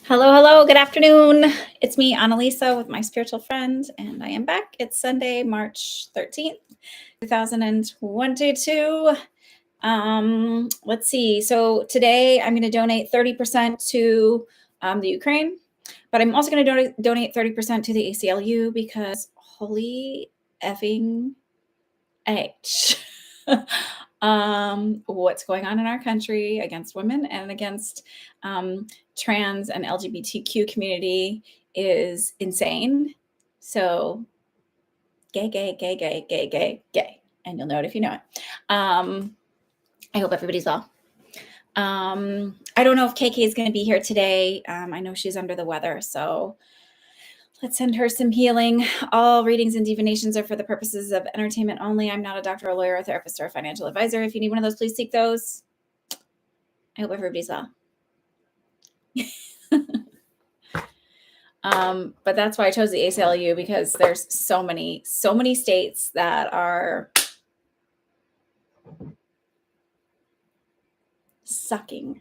Hello, hello, good afternoon. It's me, Annalisa, with my spiritual friend, and I am back. It's Sunday, March 13th, 2022. Let's see. So today I'm going to donate 30% to the Ukraine, but I'm also going to donate 30% to the ACLU because holy effing H. What's going on in our country against women and against trans and LGBTQ community is insane. So gay, gay, gay, gay, gay, gay, gay. And you'll know it if you know it. I hope everybody's well. I don't know if KK is going to be here today. I know she's under the weather, so let's send her some healing. All readings and divinations are for the purposes of entertainment only. I'm not a doctor, a lawyer, a therapist, or a financial advisor. If you need one of those, please seek those. I hope everybody's well. But that's why I chose the ACLU, because there's so many states that are sucking.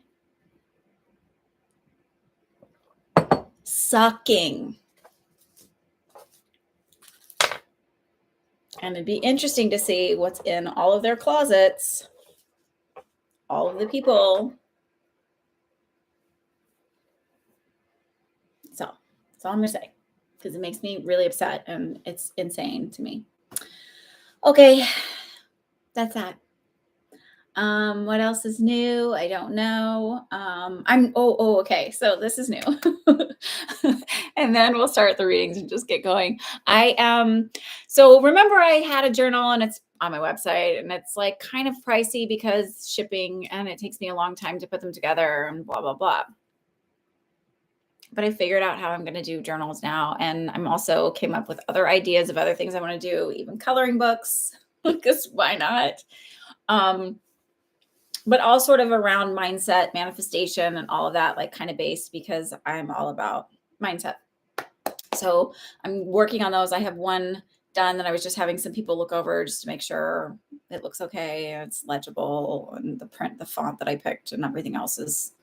And it'd be interesting to see what's in all of their closets, all of the people. So that's all I'm gonna say, because it makes me really upset and it's insane to me. Okay, that's that. What else is new? I don't know. Okay. So this is new. And then we'll start the readings and just get going. So remember I had a journal and it's on my website and it's like kind of pricey because shipping and it takes me a long time to put them together and blah, blah, blah. But I figured out how I'm going to do journals now. And I'm also came up with other ideas of other things I want to do, even coloring books, because why not? But all sort of around mindset, manifestation, and all of that, like kind of based, because I'm all about mindset. So I'm working on those. I have one done that I was just having some people look over just to make sure it looks okay and it's legible, and the print, the font that I picked, and everything else is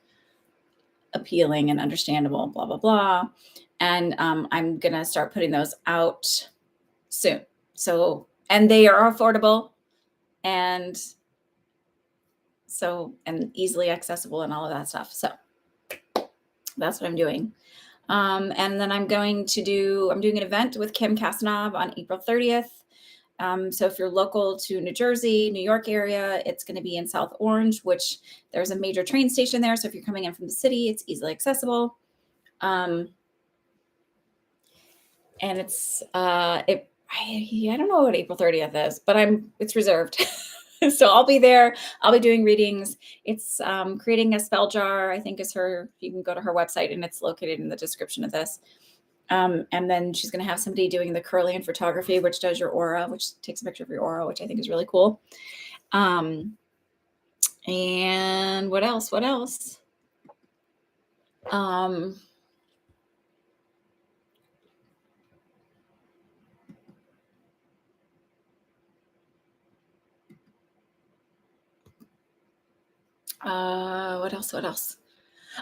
appealing and understandable, blah, blah, blah. And I'm going to start putting those out soon. So, and they are affordable and easily accessible and all of that stuff. So that's what I'm doing. And then I'm doing an event with Kim Kasanov on April 30th. So if you're local to New Jersey, New York area, it's going to be in South Orange, which there's a major train station there. So if you're coming in from the city, it's easily accessible. And it's, I don't know what April 30th is, but it's reserved. So I'll be there. I'll be doing readings. It's creating a spell jar, I think you can go to her website and it's located in the description of this. And then she's going to have somebody doing the Kirlian photography, which does your aura, which takes a picture of your aura, which I think is really cool. And what else? What else?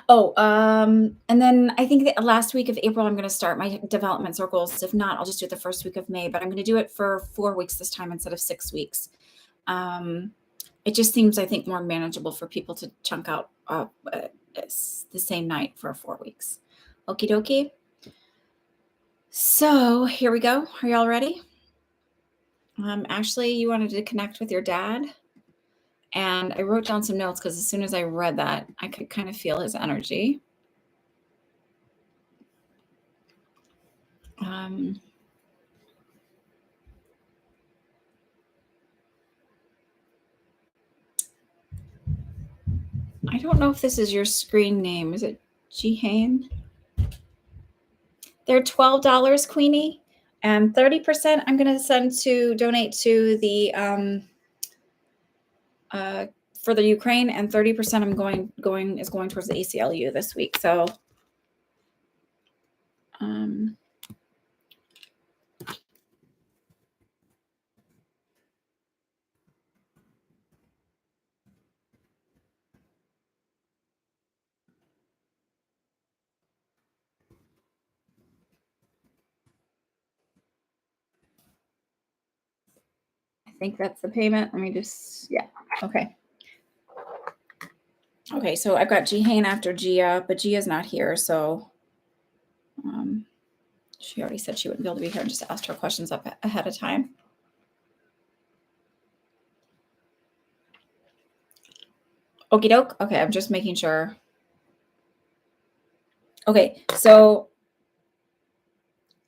Oh, and then I think the last week of April, I'm going to start my development circles. If not, I'll just do it the first week of May, but I'm going to do it for 4 weeks this time instead of 6 weeks. It just seems, I think, more manageable for people to chunk out the same night for 4 weeks. Okie dokie. So here we go. Are y'all ready? Ashley, you wanted to connect with your dad? And I wrote down some notes because as soon as I read that, I could kind of feel his energy. I don't know if this is your screen name. Is it Jihane? They're $12, Queenie, and 30% I'm going to donate to the for the Ukraine, and 30% I'm going towards the ACLU this week. So think that's the payment. Let me just, yeah. Okay. Okay, so I've got Jihain after Gia, but Gia's not here, so she already said she wouldn't be able to be here and just asked her questions up ahead of time. Okie doke. Okay, I'm just making sure. Okay, so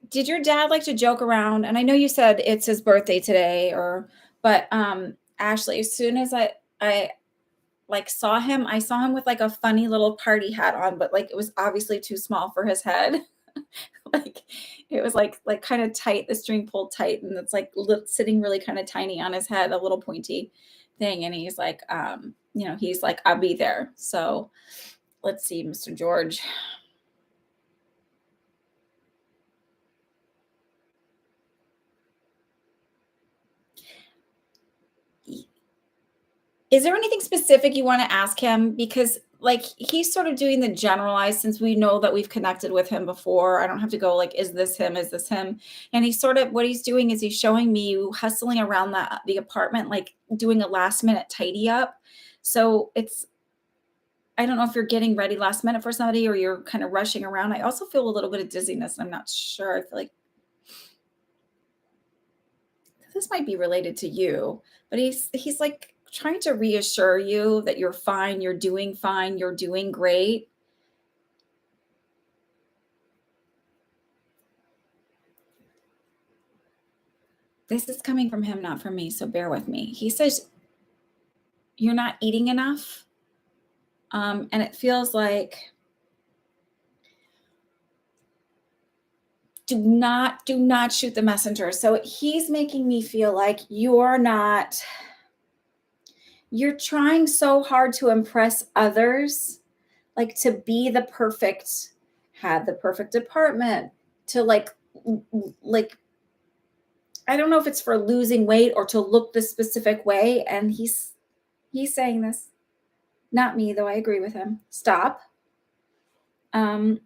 did your dad like to joke around? And I know you said it's his birthday today, but Ashley, as soon as I like saw him, I saw him with like a funny little party hat on, but like it was obviously too small for his head. Like it was like kind of tight, the string pulled tight, and it's like sitting really kind of tiny on his head, a little pointy thing. And he's like, he's like, I'll be there. So let's see, Mr. George. Is there anything specific you want to ask him? Because like he's sort of doing the generalized, since we know that we've connected with him before. I don't have to go like, is this him? Is this him? And he's sort of, what he's doing is he's showing me you hustling around the apartment, like doing a last minute tidy up. So I don't know if you're getting ready last minute for somebody or you're kind of rushing around. I also feel a little bit of dizziness. I'm not sure. I feel like this might be related to you, but he's like trying to reassure you that you're fine, you're doing great. This is coming from him, not from me, so bear with me. He says you're not eating enough. And it feels like do not shoot the messenger. So he's making me feel like you're trying so hard to impress others, like to be the perfect, have the perfect apartment, to like I don't know if it's for losing weight or to look this specific way. And he's saying this, not me, though I agree with him. Stop. That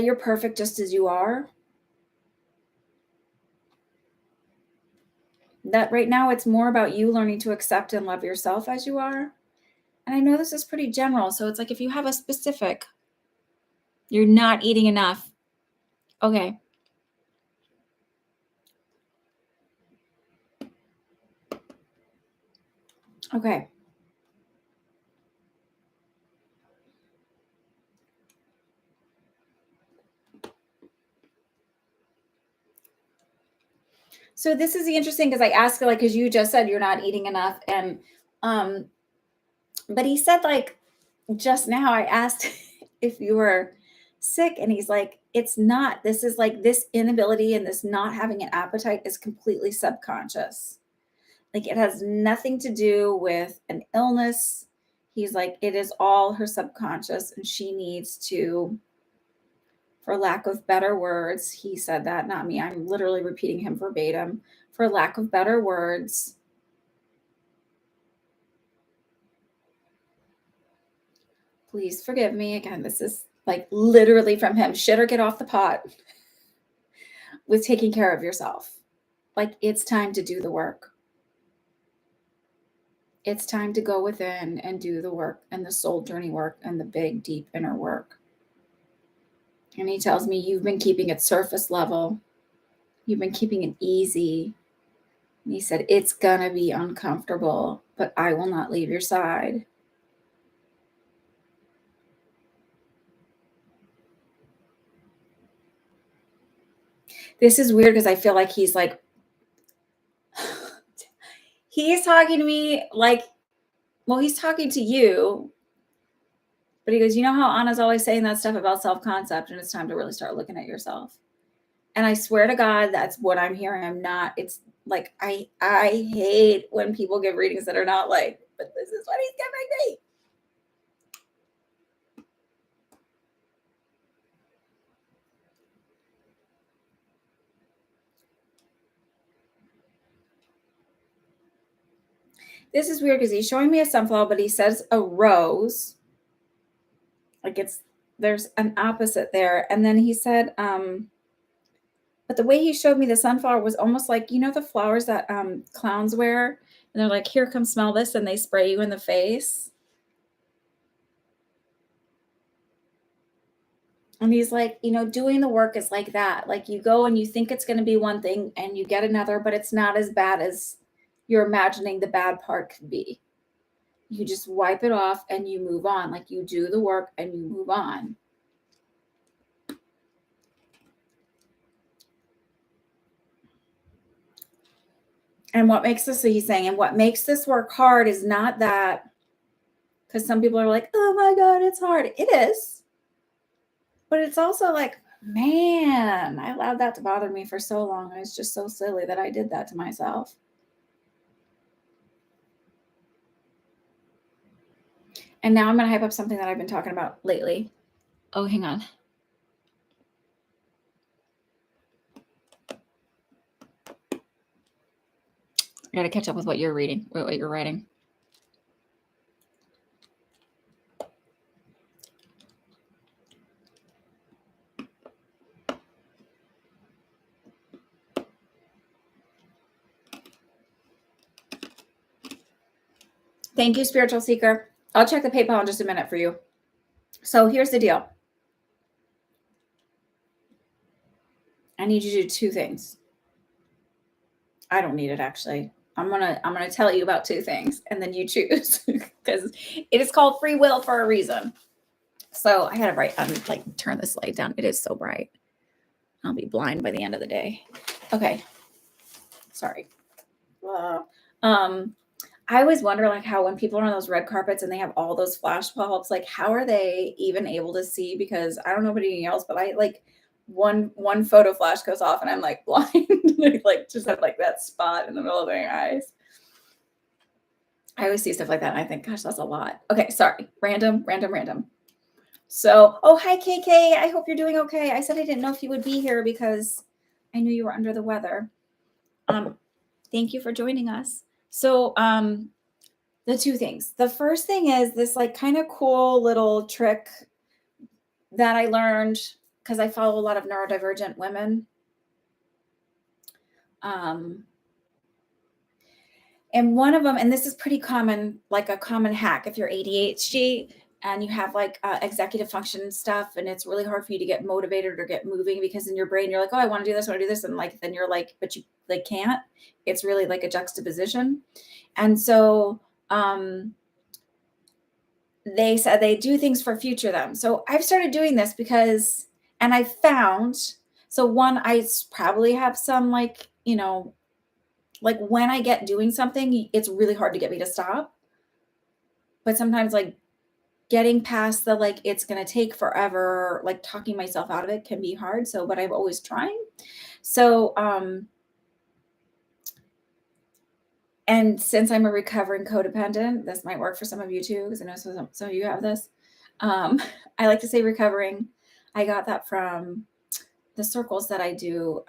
you're perfect just as you are. That right now it's more about you learning to accept and love yourself as you are. And I know this is pretty general. So it's like if you have a specific, you're not eating enough. Okay. Okay. So this is interesting because I asked, like, because you just said you're not eating enough. And, but he said, like, just now I asked if you were sick, and he's like, it's not. This is like this inability and this not having an appetite is completely subconscious. Like it has nothing to do with an illness. He's like, it is all her subconscious, and she needs to, for lack of better words, he said that, not me. I'm literally repeating him verbatim. For lack of better words, please forgive me. Again, this is like literally from him. Shit or get off the pot with taking care of yourself. Like it's time to do the work. It's time to go within and do the work and the soul journey work and the big, deep inner work. And he tells me you've been keeping it surface level. You've been keeping it easy. And he said, it's going to be uncomfortable, but I will not leave your side. This is weird because I feel like he's like, he's talking to me like, well, he's talking to you. But he goes, you know how Anna's always saying that stuff about self-concept, and it's time to really start looking at yourself. And I swear to God, that's what I'm hearing. I'm not, it's like, I hate when people give readings that are not like, but this is what he's giving me. This is weird because he's showing me a sunflower, but he says a rose. Like there's an opposite there. And then he said, But the way he showed me the sunflower was almost like, the flowers that clowns wear, and they're like, "Here, come smell this," and they spray you in the face. And he's like, doing the work is like that. Like you go and you think it's going to be one thing and you get another, but it's not as bad as you're imagining the bad part could be. You just wipe it off and you move on. Like you do the work and you move on. And what makes this, so he's saying, and what makes this work hard is not that, because some people are like, oh my God, it's hard. It is. But it's also like, man, I allowed that to bother me for so long. It was just so silly that I did that to myself. And now I'm going to hype up something that I've been talking about lately. Oh, hang on. I got to catch up with what you're reading, what you're writing. Thank you, Spiritual Seeker. I'll check the PayPal in just a minute for you. So here's the deal. I need you to do two things. I don't need it, actually. I'm gonna tell you about two things, and then you choose, because it is called free will for a reason. So I had to turn this light down. It is so bright. I'll be blind by the end of the day. Okay. Sorry. I always wonder how when people are on those red carpets and they have all those flash bulbs, how are they even able to see? Because I don't know about anything else, but I one photo flash goes off and I'm blind. I just have that spot in the middle of my eyes. I always see stuff like that and I think, gosh, that's a lot. Okay, sorry. Random. So, oh, hi, KK. I hope you're doing okay. I said I didn't know if you would be here because I knew you were under the weather. Thank you for joining us. So, the two things. The first thing is this kind of cool little trick that I learned because I follow a lot of neurodivergent women. And one of them, and this is pretty common, a common hack if you're ADHD and you have executive function stuff, and it's really hard for you to get motivated or get moving because in your brain you're oh, I want to do this, and then you're but you can't. It's really a juxtaposition. And so they said they do things for future them. So I've started doing this because, and I found, so one, I probably have some when I get doing something, it's really hard to get me to stop. But sometimes getting past the it's going to take forever, talking myself out of it can be hard. So, but I'm always trying. So, and since I'm a recovering codependent, this might work for some of you too, because I know some of you have this. I like to say recovering. I got that from the circles that I do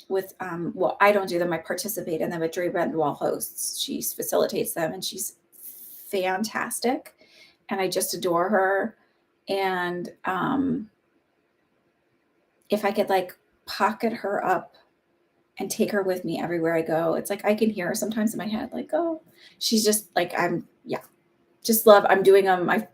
with, well, I don't do them. I participate in them, but Dre Bendwall hosts. She facilitates them and she's fantastic. And I just adore her. And if I could pocket her up and take her with me everywhere I go, it's I can hear her sometimes in my head, oh, she's just I'm doing them. I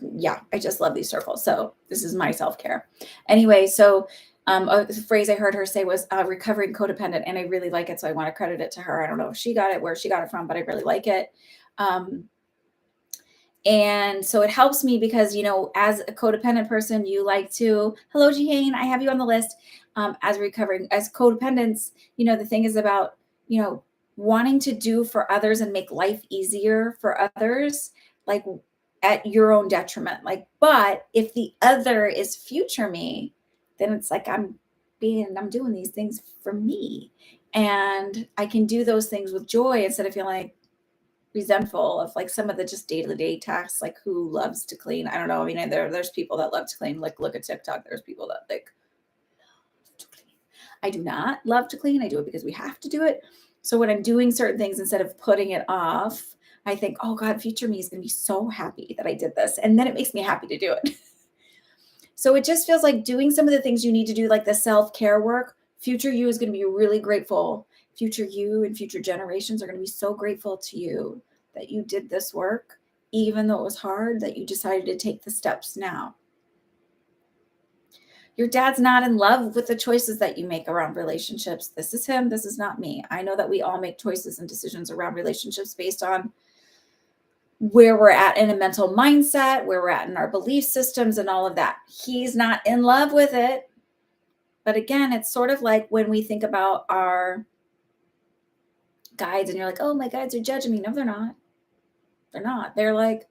just love these circles. So this is my self-care. Anyway, so a phrase I heard her say was recovering codependent, and I really like it. So I want to credit it to her. I don't know if she got it, where she got it from, but I really like it. And so it helps me because, as a codependent person, you like to, hello, Jihane, I have you on the list. As codependents, the thing is about, wanting to do for others and make life easier for others, at your own detriment. But if the other is future me, then it's I'm doing these things for me. And I can do those things with joy instead of feeling resentful of some of the just day-to-day tasks, who loves to clean. I don't know. I mean, there's people that love to clean. Look at TikTok. There's people that love to clean. I do not love to clean. I do it because we have to do it. So when I'm doing certain things, instead of putting it off, I think, oh God, future me is going to be so happy that I did this. And then it makes me happy to do it. So it just feels like doing some of the things you need to do, the self-care work, Future you is going to be really grateful. Future you and future generations are going to be so grateful to you that you did this work, even though it was hard, that you decided to take the steps now. Your dad's not in love with the choices that you make around relationships. This is him. This is not me. I know that we all make choices and decisions around relationships based on where we're at in a mental mindset, where we're at in our belief systems and all of that. He's not in love with it. But again, it's sort of like when we think about our guides and you're like, oh, my guides are judging me. No, they're not. They're not. They're like,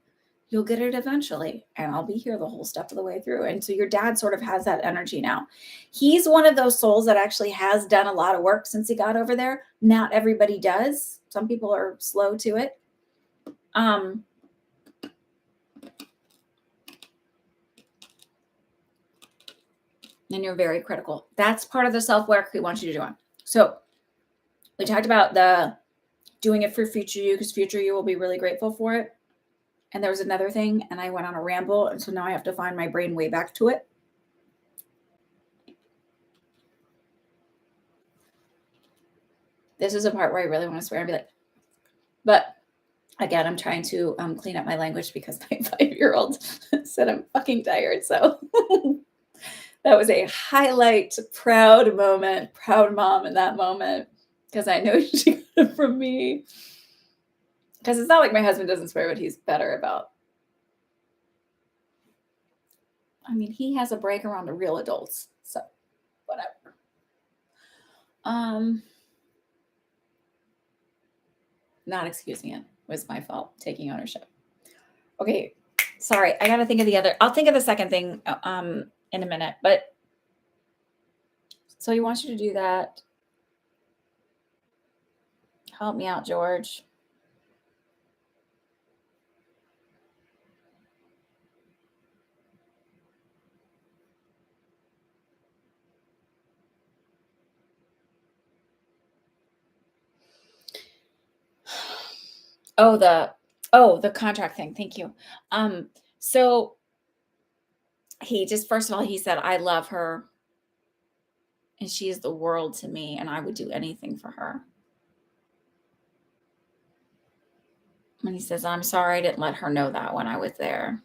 you'll get it eventually, and I'll be here the whole step of the way through. And so your dad sort of has that energy now. He's one of those souls that actually has done a lot of work since he got over there. Not everybody does. Some people are slow to it. And you're very critical. That's part of the self-work we want you to do. So we talked about the doing it for future you, because future you will be really grateful for it. And there was another thing, and I went on a ramble, and so now I have to find my brain way back to it. This is a part where I really want to swear and be like, but again, I'm trying to clean up my language because my 5-year-old said I'm fucking tired. So that was a highlight, proud moment, proud mom in that moment, because I know she got it from me. Because it's not like my husband doesn't swear, but he's better about. I mean, he has a break around the real adults, so whatever. Not excusing it. It was my fault, taking ownership. Okay, sorry. I got to think of the other. I'll think of the second thing in a minute. But so he wants you to do that. Help me out, George. Oh, the contract thing. Thank you. So he just, first of all, he said, I love her and she is the world to me, and I would do anything for her. And he says, I'm sorry I didn't let her know that when I was there.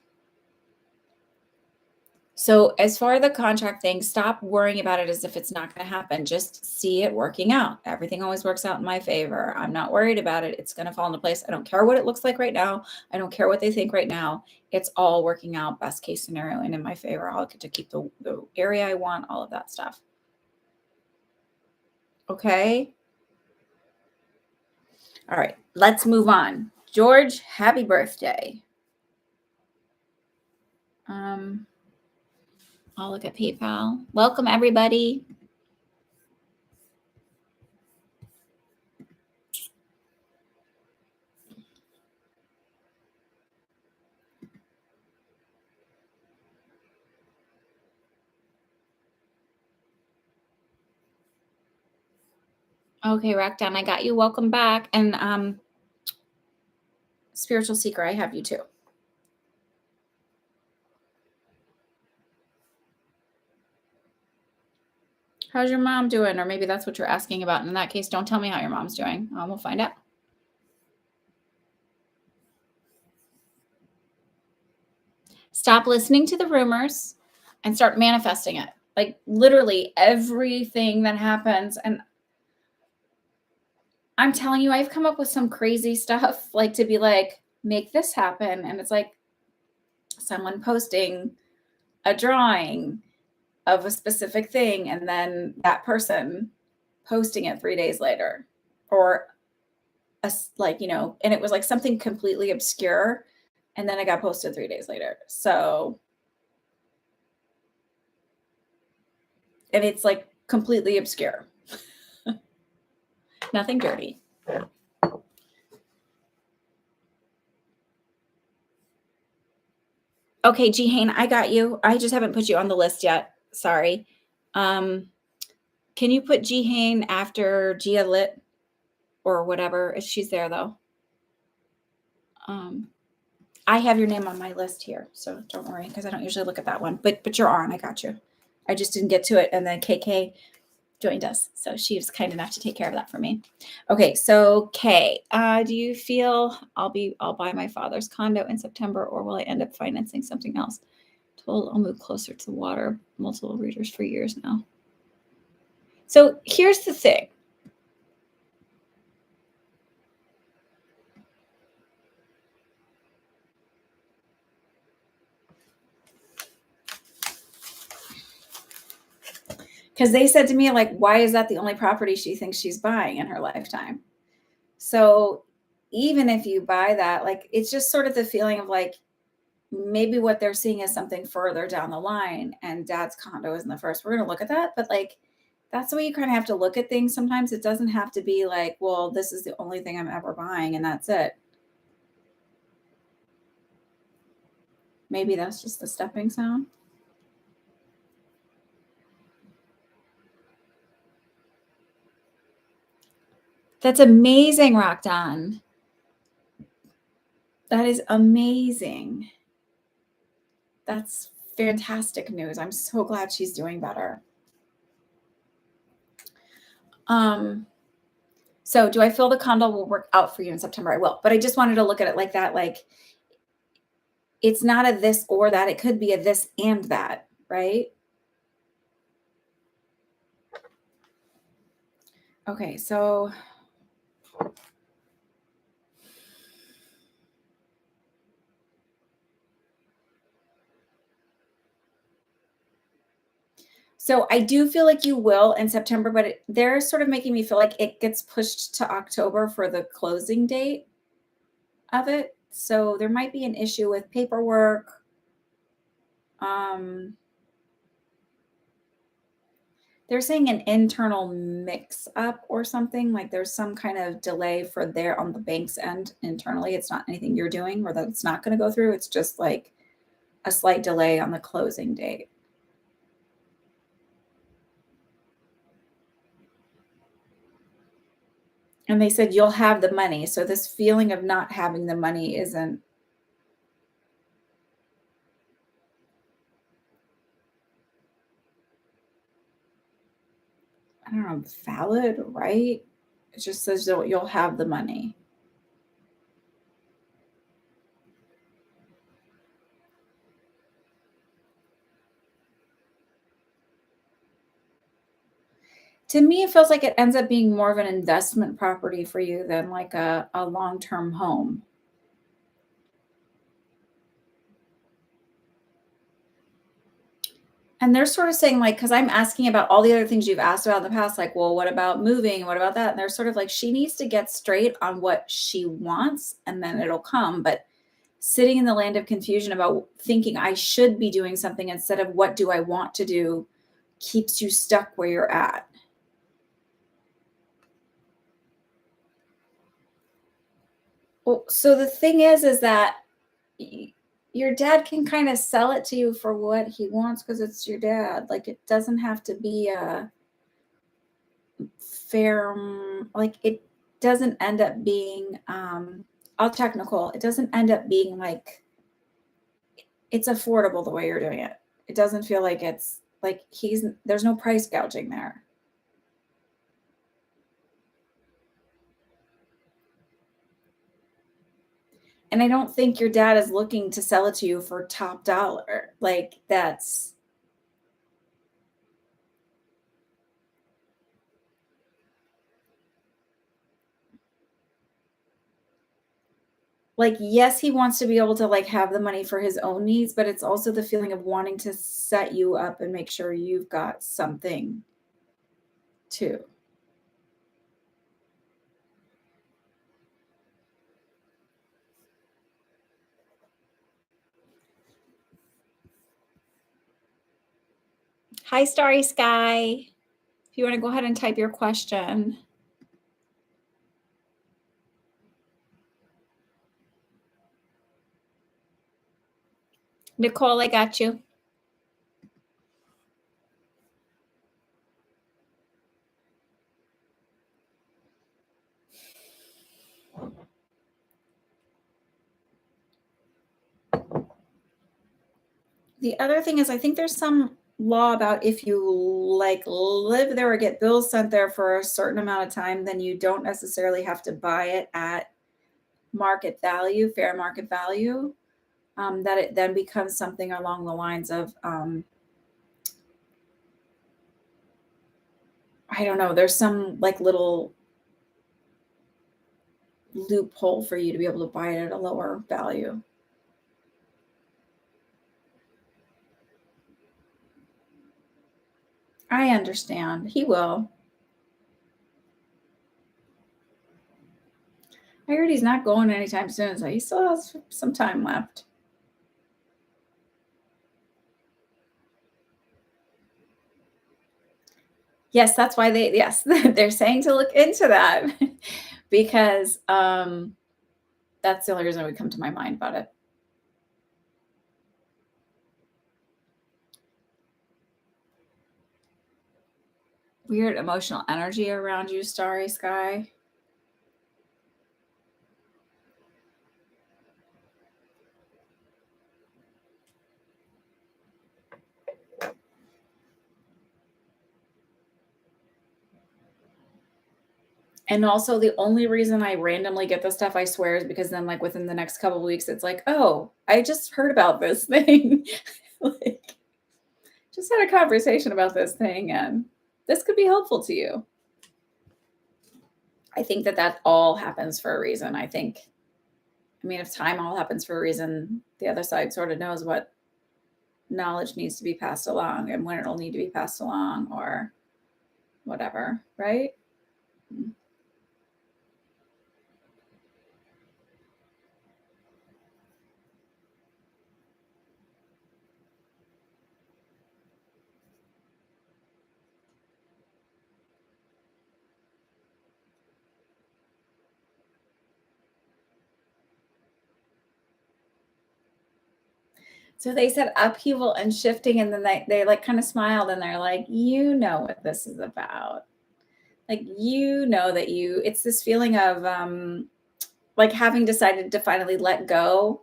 So as far as the contract thing, stop worrying about it as if it's not going to happen. Just see it working out. Everything always works out in my favor. I'm not worried about it. It's going to fall into place. I don't care what it looks like right now. I don't care what they think right now. It's all working out best case scenario and in my favor. I'll get to keep the area I want, all of that stuff. Okay. All right, let's move on. George, happy birthday. I'll look at PayPal. Welcome, everybody. Okay, Rackdown, I got you. Welcome back. And Spiritual Seeker, I have you too. How's your mom doing? Or maybe that's what you're asking about. In that case, don't tell me how your mom's doing. We'll find out. Stop listening to the rumors and start manifesting it. Like literally everything that happens. And I'm telling you, I've come up with some crazy stuff, like to be like, make this happen. And it's like someone posting a drawing of a specific thing, and then that person posting it 3 days later, or and it was like something completely obscure, and then it got posted 3 days later. So, and it's like completely obscure. Nothing dirty. Okay, Jihane, I got you. I just haven't put you on the list yet. Sorry. Can you put Jihane after Gia Lit or whatever? She's there though. I have your name on my list here, so don't worry, because I don't usually look at that one. But you're on. I got you. I just didn't get to it. And then KK, joined us. So she was kind enough to take care of that for me. Okay, so Kay, do you feel I'll buy my father's condo in September, or will I end up financing something else? Told I'll move closer to the water. Multiple readers for years now. So here's the thing. Because they said to me, like, why is that the only property she thinks she's buying in her lifetime? So even if you buy that, like, it's just sort of the feeling of like, maybe what they're seeing is something further down the line, and dad's condo isn't the first. We're going to look at that. But like, that's the way you kind of have to look at things. Sometimes it doesn't have to be like, well, this is the only thing I'm ever buying and that's it. Maybe that's just the stepping stone. That's amazing, Rockdon. That is amazing. That's fantastic news. I'm so glad she's doing better. So do I feel the condo will work out for you in September? I will, but I just wanted to look at it like that. Like, it's not a this or that. It could be a this and that, right? Okay, so I do feel like you will in September, but they're sort of making me feel like it gets pushed to October for the closing date of it. So there might be an issue with paperwork. They're saying an internal mix up or something, like there's some kind of delay for there on the bank's end internally. It's not anything you're doing or that it's not going to go through. It's just like a slight delay on the closing date. And they said you'll have the money. So this feeling of not having the money isn't, I don't know, valid, right? It just says you'll have the money. To me, it feels like it ends up being more of an investment property for you than like a long-term home. And they're sort of saying, like, because I'm asking about all the other things you've asked about in the past, like, well, what about moving? What about that? And they're sort of like, she needs to get straight on what she wants and then it'll come. But sitting in the land of confusion about thinking I should be doing something instead of what do I want to do keeps you stuck where you're at. Well, so the thing is that your dad can kind of sell it to you for what he wants because it's your dad. Like, it doesn't have to be a fair, like, it doesn't end up being all technical. It doesn't end up being like it's affordable the way you're doing it. It doesn't feel like it's like there's no price gouging there. And I don't think your dad is looking to sell it to you for top dollar. Like, that's like, yes, he wants to be able to like have the money for his own needs, but it's also the feeling of wanting to set you up and make sure you've got something too. Hi, Starry Sky. If you want to go ahead and type your question. Nicole, I got you. The other thing is, I think there's some law about if you like live there or get bills sent there for a certain amount of time, then you don't necessarily have to buy it at market value, fair market value. That it then becomes something along the lines of, I don't know, there's some like little loophole for you to be able to buy it at a lower value. I understand. He will. I heard he's not going anytime soon, so he still has some time left. Yes, that's why yes, they're saying to look into that because that's the only reason it would come to my mind about it. Weird emotional energy around you, Starry Sky. And also the only reason I randomly get this stuff, I swear, is because then like within the next couple of weeks, it's like, oh, I just heard about this thing. Like, just had a conversation about this thing and this could be helpful to you. I think that that all happens for a reason. I mean, if time all happens for a reason, the other side sort of knows what knowledge needs to be passed along and when it'll need to be passed along or whatever, right? So they said upheaval and shifting, and then they like kind of smiled and they're like, you know what this is about. Like, you know that it's this feeling of like having decided to finally let go.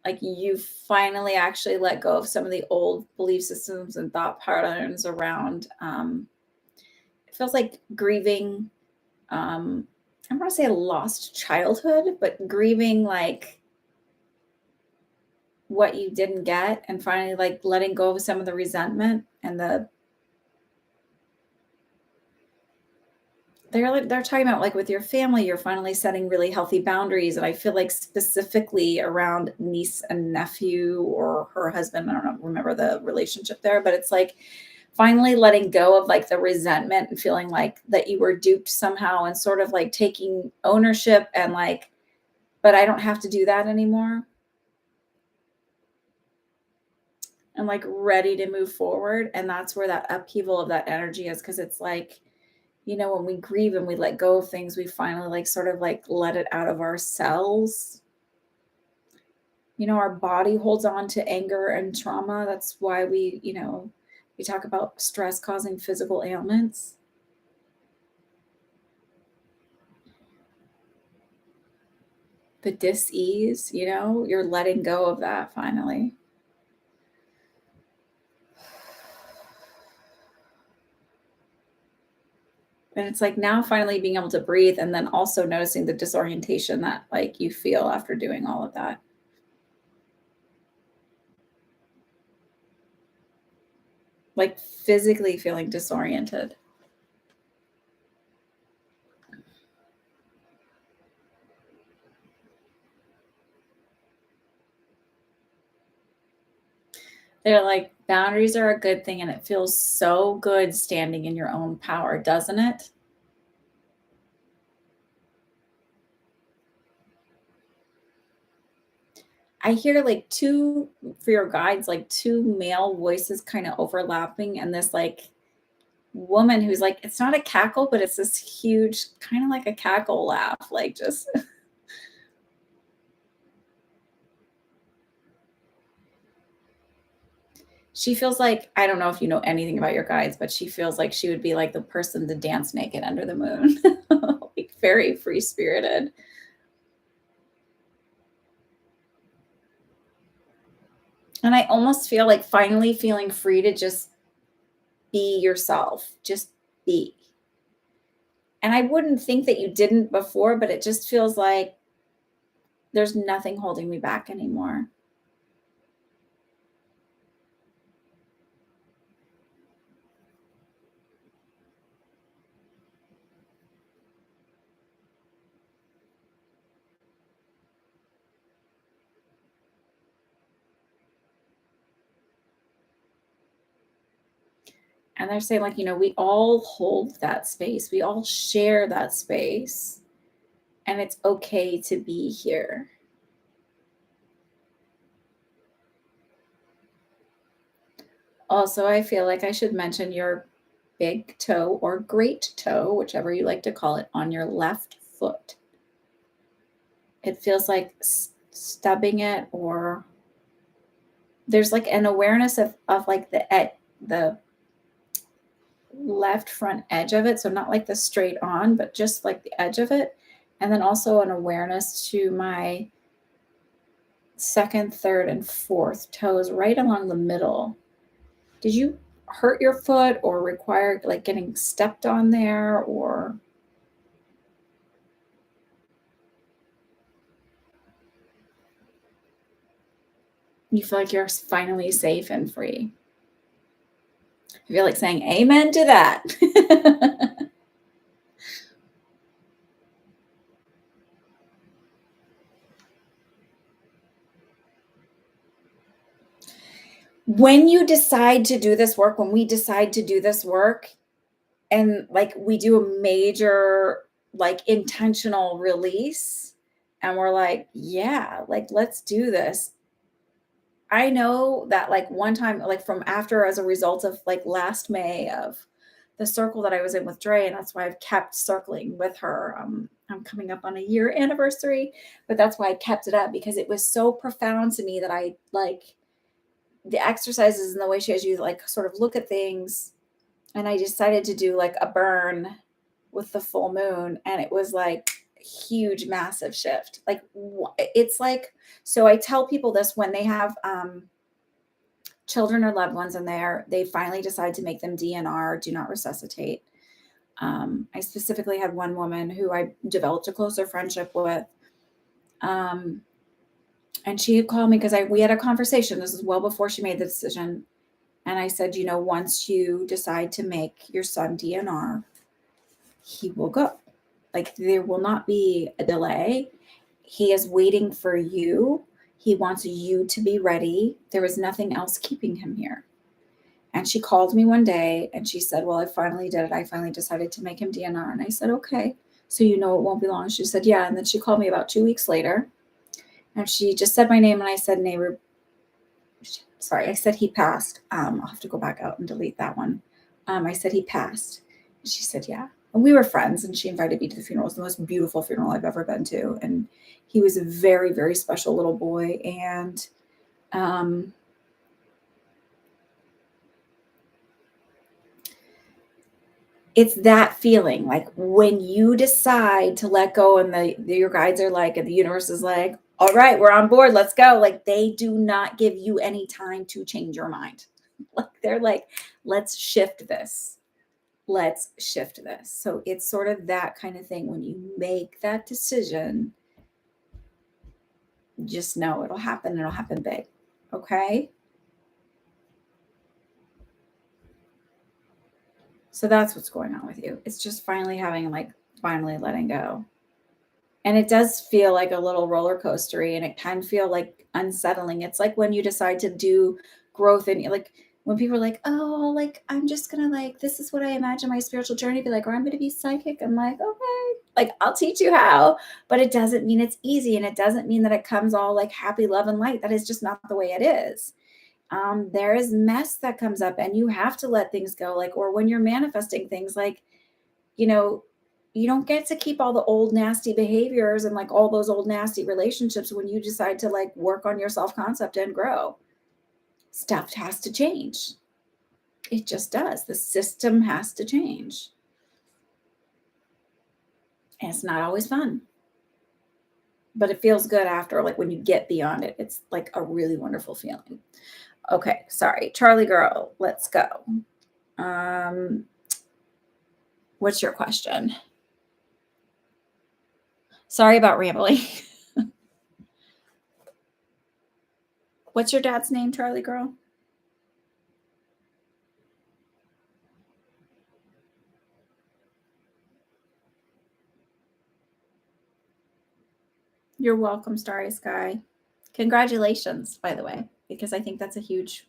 Like you finally actually let go of some of the old belief systems and thought patterns around it feels like grieving I don't want to say a lost childhood, but grieving like what you didn't get and finally like letting go of some of the resentment and they're talking about like with your family, you're finally setting really healthy boundaries. And I feel like specifically around niece and nephew or her husband, I don't know, remember the relationship there, but it's like finally letting go of like the resentment and feeling like that you were duped somehow and sort of like taking ownership and like, but I don't have to do that anymore. And like ready to move forward. And that's where that upheaval of that energy is. Cause it's like, when we grieve and we let go of things, we finally like sort of like let it out of our cells. Our body holds on to anger and trauma. That's why we talk about stress causing physical ailments. The dis-ease, you're letting go of that finally. And it's like now finally being able to breathe and then also noticing the disorientation that like you feel after doing all of that. Like physically feeling disoriented. They're like, boundaries are a good thing, and it feels so good standing in your own power, doesn't it? I hear like two for your guides, like two male voices kind of overlapping, and this like woman who's like, it's not a cackle, but it's this huge, kind of like a cackle laugh, like just she feels like I don't know if you know anything about your guides, but she feels like she would be like the person to dance naked under the moon. Like very free spirited. And I almost feel like finally feeling free to just be yourself, just be. And I wouldn't think that you didn't before, but it just feels like there's nothing holding me back anymore. And they're saying, like, we all hold that space, we all share that space, and it's okay to be here. Also, I feel like I should mention your big toe or great toe, whichever you like to call it, on your left foot. It feels like stubbing it, or there's like an awareness of like the left front edge of it. So not like the straight on, but just like the edge of it. And then also an awareness to my second, third, and fourth toes right along the middle. Did you hurt your foot or require like getting stepped on there, or you feel like you're finally safe and free? I feel like saying amen to that. When you decide to do this work, when we decide to do this work, and like we do a major like intentional release, and we're like, yeah, like let's do this. I know that like one time, like from after, as a result of like last May of the circle that I was in with Dre, and that's why I've kept circling with her. I'm coming up on a year anniversary, but that's why I kept it up, because it was so profound to me that I like the exercises and the way she has you like sort of look at things. And I decided to do like a burn with the full moon, and it was like huge, massive shift. Like it's like, so I tell people this when they have children or loved ones, and they finally decide to make them DNR, do not resuscitate. I specifically had one woman who I developed a closer friendship with. And she had called me because we had a conversation. This is well before she made the decision. And I said, once you decide to make your son DNR, he will go. Like there will not be a delay. He is waiting for you. He wants you to be ready. There is nothing else keeping him here. And she called me one day and she said, well, I finally did it. I finally decided to make him DNR. And I said, okay, so it won't be long. She said, yeah. And then she called me about 2 weeks later and she just said my name. And I said, neighbor, sorry, I said he passed. I'll have to go back out and delete that one. I said he passed. And she said, yeah. And we were friends, and she invited me to the funeral. It was the most beautiful funeral I've ever been to. And he was a very, very special little boy. And it's that feeling, like when you decide to let go, and your guides are like, and the universe is like, all right, we're on board, let's go. Like they do not give you any time to change your mind. Like they're like, let's shift this. Let's shift this. So it's sort of that kind of thing. When you make that decision, just know it'll happen. It'll happen big. Okay. So that's what's going on with you. It's just finally finally letting go. And it does feel like a little roller coastery, and it can feel like unsettling. It's like when you decide to do growth, and like when people are like, oh, like I'm just gonna like, this is what I imagine my spiritual journey to be like, or I'm gonna be psychic. I'm like, okay, like I'll teach you how, but it doesn't mean it's easy, and it doesn't mean that it comes all like happy, love, and light. That is just not the way it is. There is mess that comes up, and you have to let things go. Like, or when you're manifesting things, like, you know, you don't get to keep all the old nasty behaviors and like all those old nasty relationships when you decide to like work on your self concept and grow. Stuff has to change. It just does. The system has to change. And it's not always fun. but it feels good after, like when you get beyond it. It's like a really wonderful feeling. Okay, sorry. Charlie girl, let's go. Um, what's your question? Sorry about rambling. What's your dad's name, Charlie girl? You're welcome, Starry Sky. Congratulations, by the way, because I think that's a huge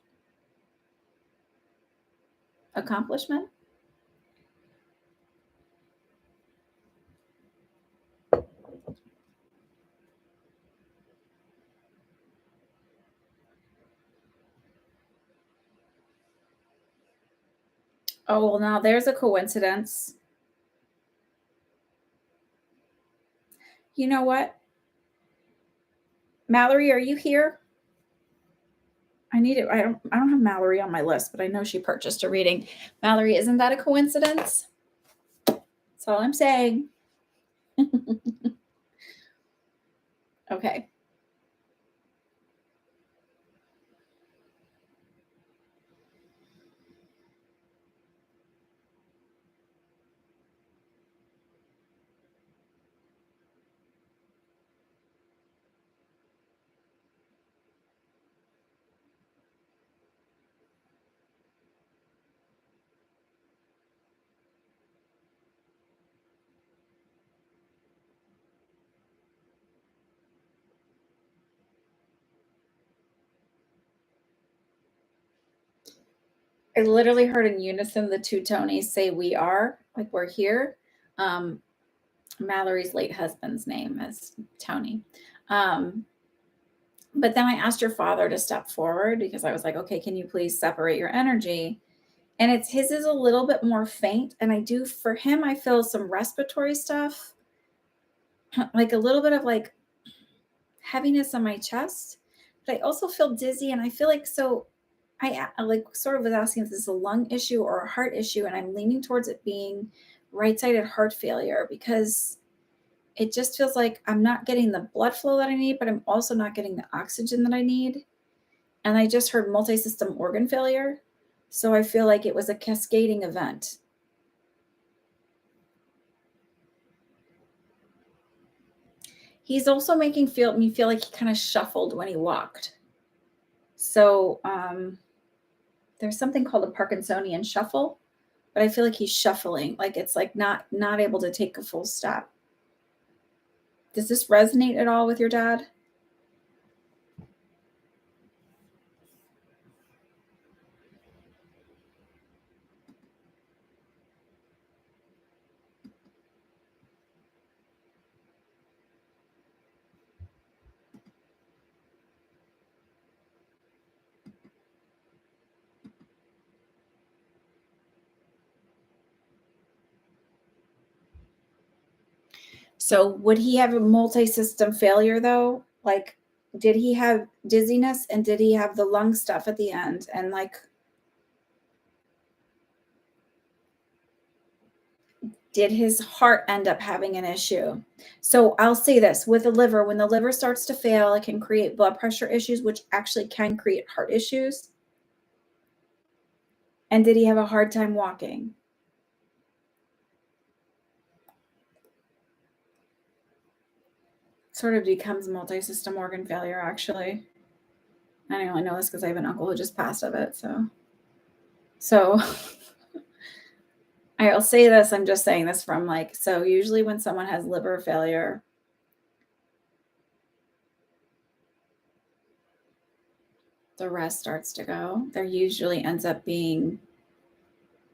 accomplishment. Oh, well, now there's a coincidence. You know what? Mallory, are you here? I need it. I don't have Mallory on my list, but I know she purchased a reading. Mallory, isn't that a coincidence? That's all I'm saying. Okay. I literally heard in unison the two Tonys say we are, like we're here. Um, Mallory's late husband's name is Tony. Um, but then I asked your father to step forward because I was like, okay, can you please separate your energy? And it's his is a little bit more faint. And I do for him, I feel some respiratory stuff, like a little bit of like heaviness on my chest. But I also feel dizzy and I feel like so I like sort of was asking if this is a lung issue or a heart issue, and I'm leaning towards it being right-sided heart failure because it just feels like I'm not getting the blood flow that I need, but I'm also not getting the oxygen that I need. And I just heard multi-system organ failure. So I feel like it was a cascading event. He's also making me feel like he kind of shuffled when he walked. So there's something called a Parkinsonian shuffle, but I feel like he's shuffling, like it's like not able to take a full step. Does this resonate at all with your dad? So would he have a multi-system failure though? Like, did he have dizziness and did he have the lung stuff at the end? And like, did his heart end up having an issue? So I'll say this with the liver, when the liver starts to fail, it can create blood pressure issues, which actually can create heart issues. And did he have a hard time walking? Sort of becomes multi-system organ failure, actually. I only know this because I have an uncle who just passed of it. So I'll say this. I'm just saying this from like, so usually when someone has liver failure, the rest starts to go. There usually ends up being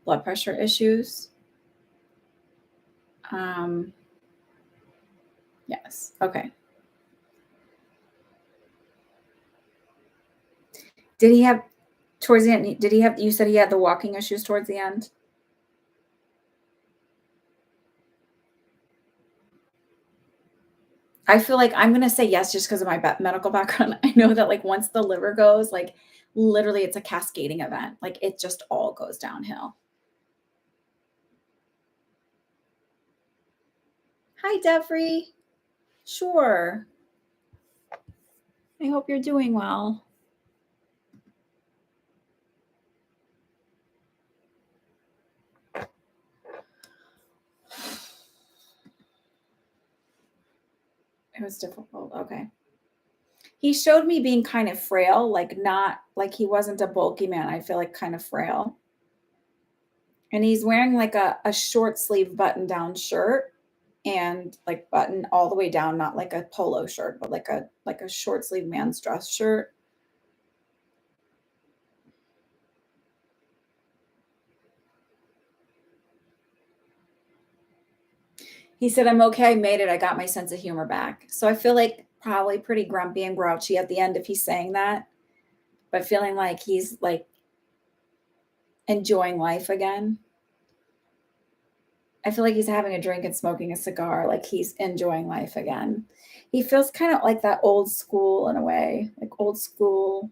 blood pressure issues. Um, yes. Okay. Did he have towards the end? Did he have? You said he had the walking issues towards the end. I feel like I'm gonna say yes just because of my medical background. I know that like once the liver goes, like literally it's a cascading event. Like it just all goes downhill. Hi, Devry. Sure. I hope you're doing well. It was difficult. Okay. He showed me being kind of frail, like not like he wasn't a bulky man. I feel like kind of frail. And he's wearing like a short sleeve button down shirt and like button all the way down, not like a polo shirt, but like a short sleeve man's dress shirt. He said, "I'm okay. I made it. I got my sense of humor back." So I feel like probably pretty grumpy and grouchy at the end if he's saying that, but feeling like he's like enjoying life again. I feel like he's having a drink and smoking a cigar, like he's enjoying life again. He feels kind of like that old school in a way, like old school.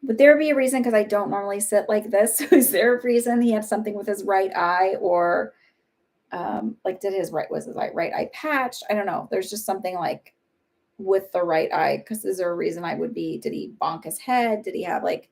Would there be a reason? Because I don't normally sit like this. Is there a reason he had something with his right eye or like did his right was his right eye patched? I don't know. There's just something like with the right eye. Because is there a reason I would be? Did he bonk his head? Did he have like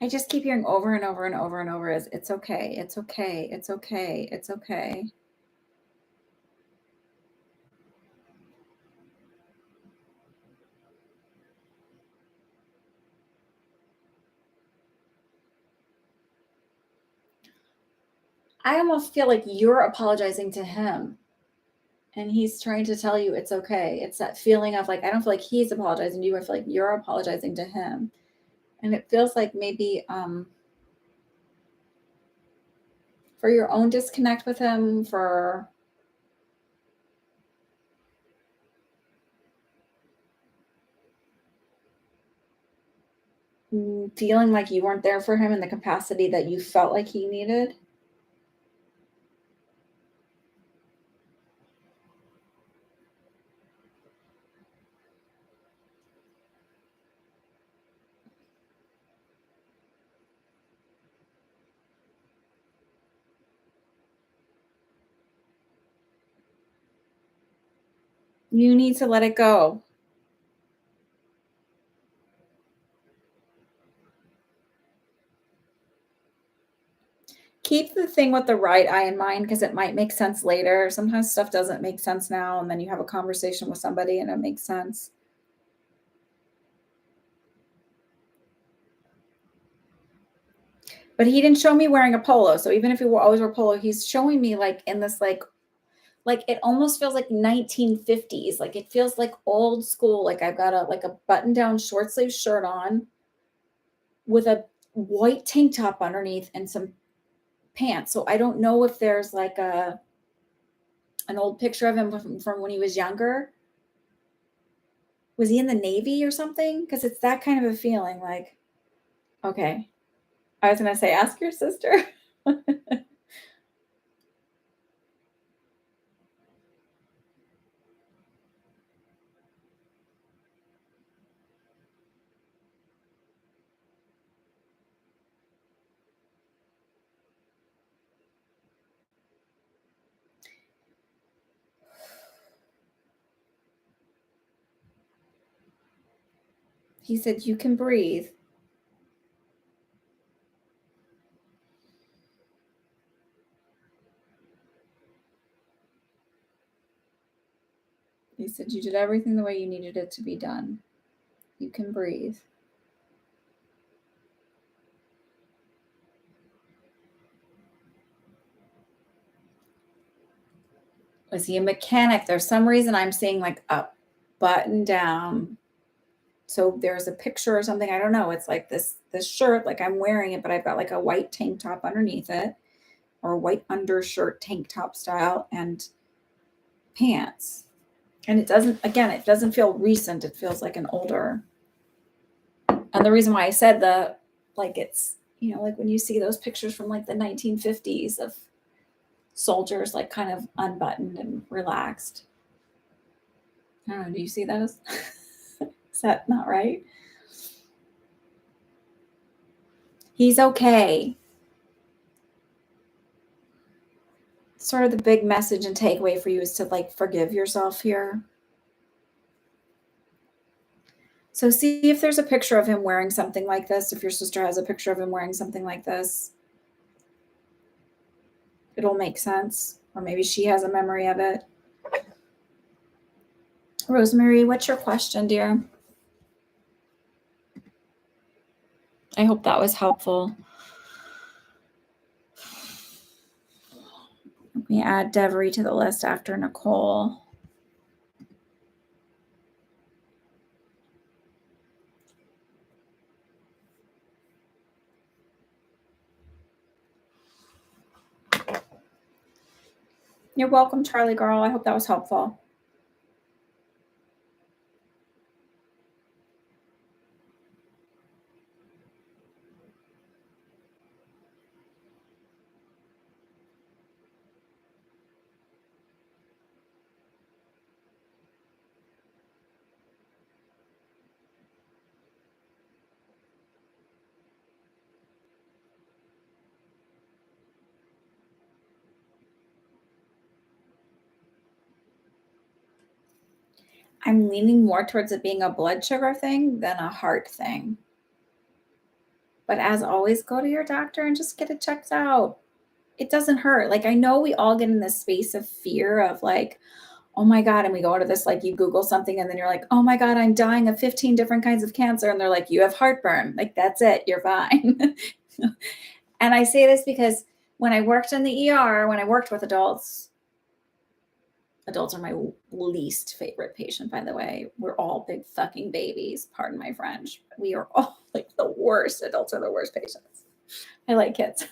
I just keep hearing over and over and over and over is it's okay, it's okay, it's okay, it's okay. I almost feel like you're apologizing to him and he's trying to tell you it's okay. It's that feeling of like, I don't feel like he's apologizing to you. I feel like you're apologizing to him. And it feels like maybe for your own disconnect with him, for feeling like you weren't there for him in the capacity that you felt like he needed. You need to let it go. Keep the thing with the right eye in mind because it might make sense later. Sometimes stuff doesn't make sense now, and then you have a conversation with somebody and it makes sense. But he didn't show me wearing a polo. So even if he always wore polo, he's showing me like in this like it almost feels like 1950s. Like it feels like old school. Like I've got a button down short sleeve shirt on with a white tank top underneath and some pants. So I don't know if there's like a an old picture of him from when he was younger. Was he in the Navy or something? Because it's that kind of a feeling. Like, okay, I was gonna say, ask your sister. He said, "You can breathe." He said, "You did everything the way you needed it to be done. You can breathe." Was he a mechanic? There's some reason I'm seeing like a button down. So there's a picture or something. I don't know. It's like this shirt, like I'm wearing it, but I've got like a white tank top underneath it, or a white undershirt tank top style, and pants. And it doesn't feel recent. It feels like an older. And the reason why I said like it's, like when you see those pictures from like the 1950s of soldiers like kind of unbuttoned and relaxed. I don't know, do you see those? Is that not right? He's okay. Sort of the big message and takeaway for you is to like forgive yourself here. So see if there's a picture of him wearing something like this. If your sister has a picture of him wearing something like this, it'll make sense. Or maybe she has a memory of it. Rosemary, what's your question, dear? I hope that was helpful. Let me add Devery to the list after Nicole. You're welcome, Charlie girl. I hope that was helpful. I'm leaning more towards it being a blood sugar thing than a heart thing. But as always, go to your doctor and just get it checked out. It doesn't hurt. Like, I know we all get in this space of fear of like, oh my God. And we go into this, like, you Google something and then you're like, oh my God, I'm dying of 15 different kinds of cancer. And they're like, you have heartburn. Like, that's it. You're fine. And I say this because when I worked in the ER, when I worked with adults are my least favorite patient, by the way. We're all big fucking babies. Pardon my French. We are all like the worst. Adults are the worst patients. I like kids.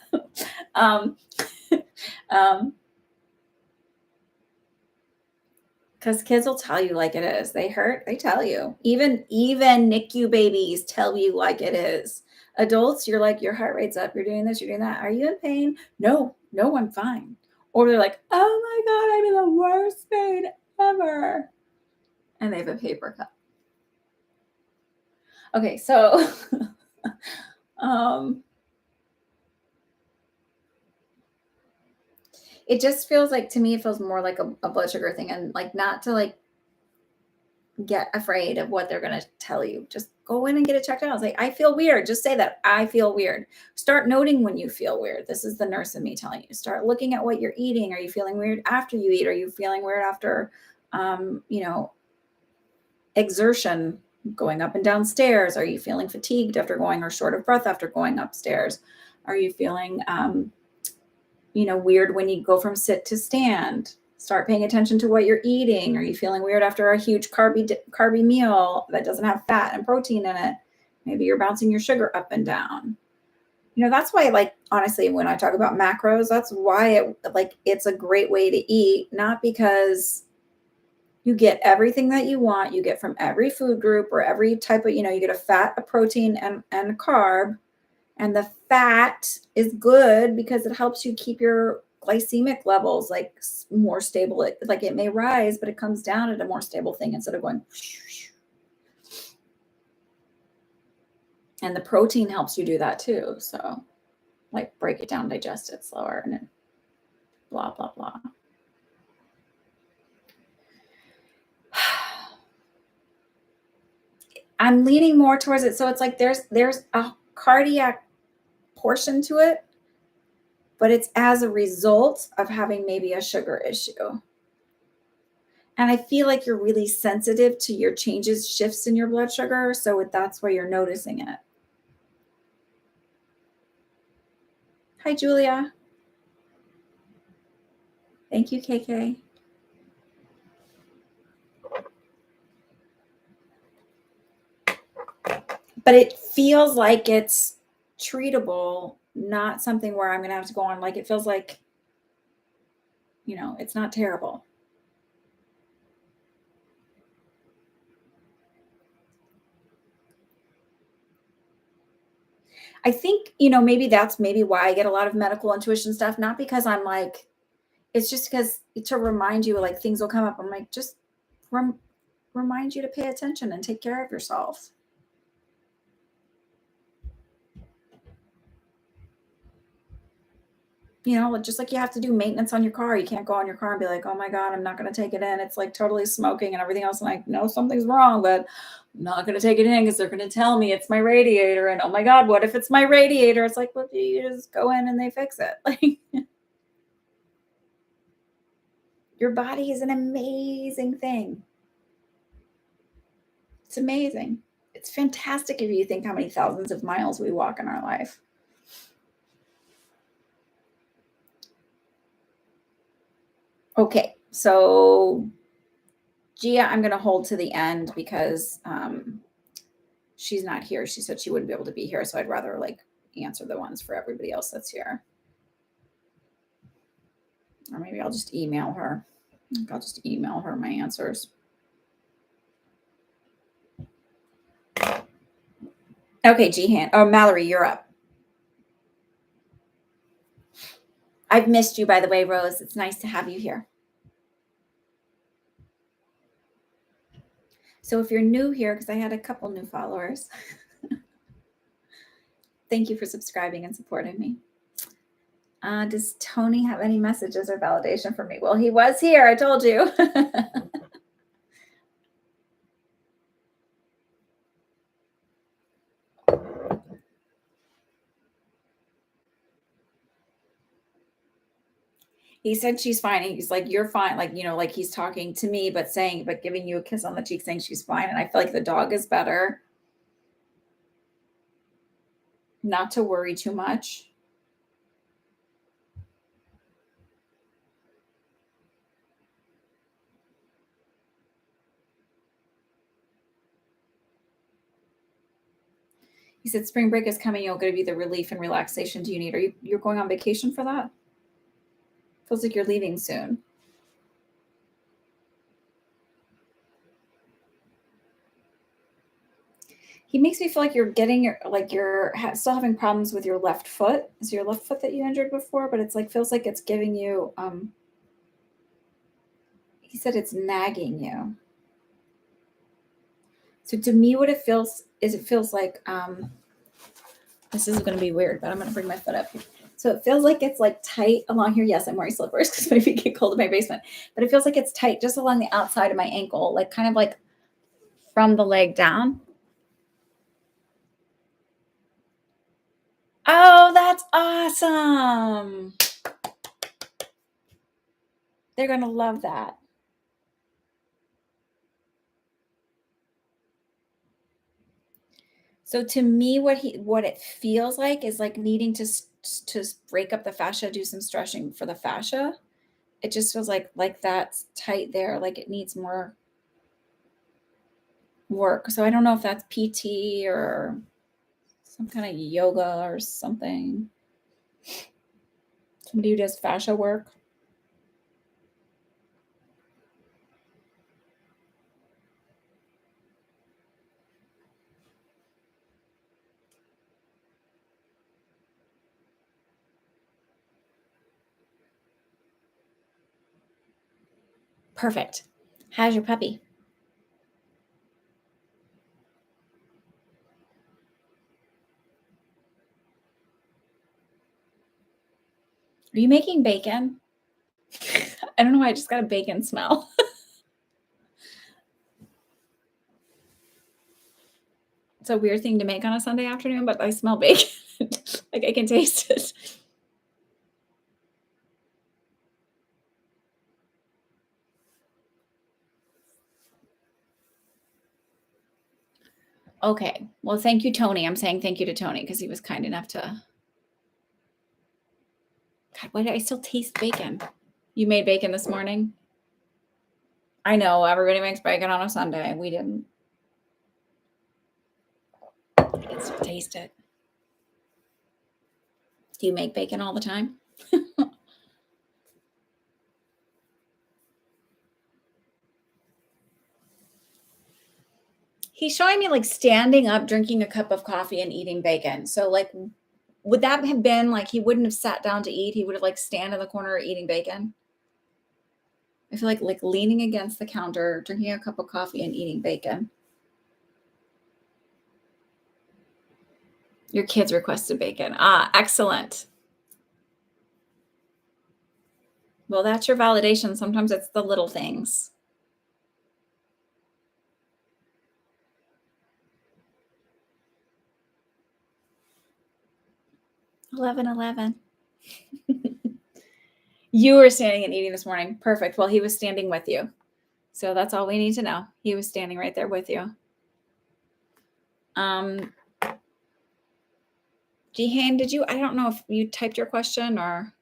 Because kids will tell you like it is. They hurt, they tell you. Even NICU babies tell you like it is. Adults, you're like, your heart rate's up, you're doing this, you're doing that. Are you in pain? No, I'm fine. Or they're like, oh my God, I'm in the worst pain ever. And they have a paper cup. Okay, so it just feels like, to me, it feels more like a blood sugar thing, and like not to like get afraid of what they're going to tell you. Just go in and get it checked out. It's like, I feel weird. Just say that. I feel weird. Start noting when you feel weird. This is the nurse in me telling you. Start looking at what you're eating. Are you feeling weird after you eat? Are you feeling weird after, exertion, going up and down stairs? Are you feeling fatigued after going, or short of breath after going upstairs? Are you feeling, weird when you go from sit to stand? Start paying attention to what you're eating. Are you feeling weird after a huge carby meal that doesn't have fat and protein in it? Maybe you're bouncing your sugar up and down. That's why, like, honestly, when I talk about macros, that's why it's a great way to eat, not because you get everything that you want. You get from every food group or every type of, you get a fat, a protein, and a carb. And the fat is good because it helps you keep your glycemic levels like more stable. Like it may rise, but it comes down at a more stable thing instead of going. And the protein helps you do that too. So like break it down, digest it slower, and then blah, blah, blah. I'm leaning more towards it. So it's like there's a cardiac portion to it, but it's as a result of having maybe a sugar issue. And I feel like you're really sensitive to your shifts in your blood sugar. So that's why you're noticing it. Hi, Julia. Thank you, KK. but it feels like it's treatable, not something where I'm going to have to go on. Like it feels like, it's not terrible. I think, maybe why I get a lot of medical intuition stuff, not because I'm like, it's just because to remind you, like things will come up. I'm like, just remind you to pay attention and take care of yourself. Just like you have to do maintenance on your car. You can't go on your car and be like, oh my God, I'm not going to take it in. It's like totally smoking and everything else. And I know something's wrong, but I'm not going to take it in because they're going to tell me it's my radiator. And oh my God, what if it's my radiator? It's like, well, you just go in and they fix it. Like your body is an amazing thing. It's amazing. It's fantastic if you think how many thousands of miles we walk in our life. Okay, so Gia, I'm going to hold to the end because she's not here. She said she wouldn't be able to be here, so I'd rather like answer the ones for everybody else that's here. Or maybe I'll just email her. I'll just email her my answers. Okay, Jihan. Oh, Mallory, you're up. I've missed you, by the way, Rose. It's nice to have you here. So if you're new here, because I had a couple new followers, thank you for subscribing and supporting me. Does Tony have any messages or validation for me? Well, he was here. I told you. He said she's fine. He's like, you're fine. Like, like he's talking to me, but giving you a kiss on the cheek saying she's fine. And I feel like the dog is better. Not to worry too much. He said, spring break is coming. You'll give you the relief and relaxation do you need? You're going on vacation for that? Feels like you're leaving soon. He makes me feel like you're still having problems with your left foot. Is your left foot that you injured before? But it's like, feels like it's giving you, he said it's nagging you. So to me, what it feels like, this is going to be weird, but I'm going to bring my foot up here. So it feels like it's like tight along here. Yes, I'm wearing slippers because my feet get cold in my basement, but it feels like it's tight just along the outside of my ankle, like kind of like from the leg down. Oh, that's awesome. They're going to love that. So to me, what it feels like is like needing to break up the fascia, do some stretching for the fascia. It just feels like that's tight there, like it needs more work. So I don't know if that's PT or some kind of yoga or something. Somebody who does fascia work. Perfect. How's your puppy? Are you making bacon? I don't know why I just got a bacon smell. It's a weird thing to make on a Sunday afternoon, but I smell bacon. Like I can taste it. Okay. Well, thank you, Tony. I'm saying thank you to Tony because he was kind enough to. God, why do I still taste bacon? You made bacon this morning? I know everybody makes bacon on a Sunday. We didn't. So taste it. Do you make bacon all the time? He's showing me like standing up, drinking a cup of coffee and eating bacon. So like, would that have been like he wouldn't have sat down to eat? He would have like stand in the corner eating bacon. I feel like leaning against the counter, drinking a cup of coffee and eating bacon. Your kids requested bacon. Ah, excellent. Well, that's your validation. Sometimes it's the little things. 11:11. You were standing and eating this morning. Perfect. Well, he was standing with you. So that's all we need to know. He was standing right there with you. Jihan, I don't know if you typed your question or.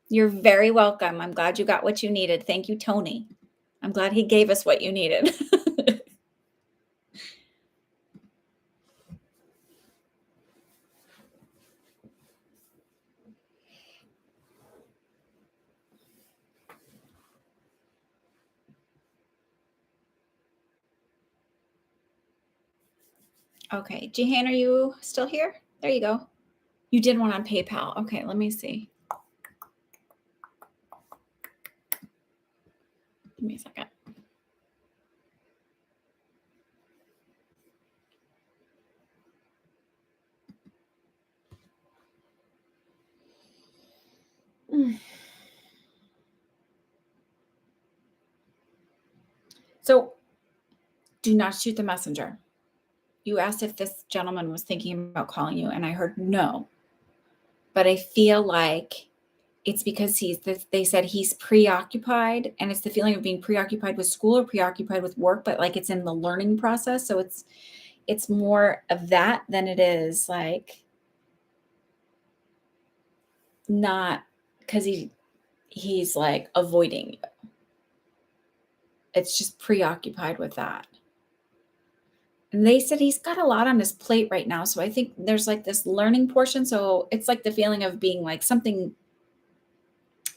You're very welcome. I'm glad you got what you needed. Thank you, Tony. I'm glad he gave us what you needed. Okay. Jihan, are you still here? There you go. You did one on PayPal. Okay, let me see. Give me a second. So do not shoot the messenger. You asked if this gentleman was thinking about calling you, and I heard no. But I feel like it's because they said he's preoccupied, and it's the feeling of being preoccupied with school or preoccupied with work, but like it's in the learning process. So it's more of that than it is like not because he's like avoiding you. It's just preoccupied with that. And they said he's got a lot on his plate right now. So I think there's like this learning portion. So it's like the feeling of being like something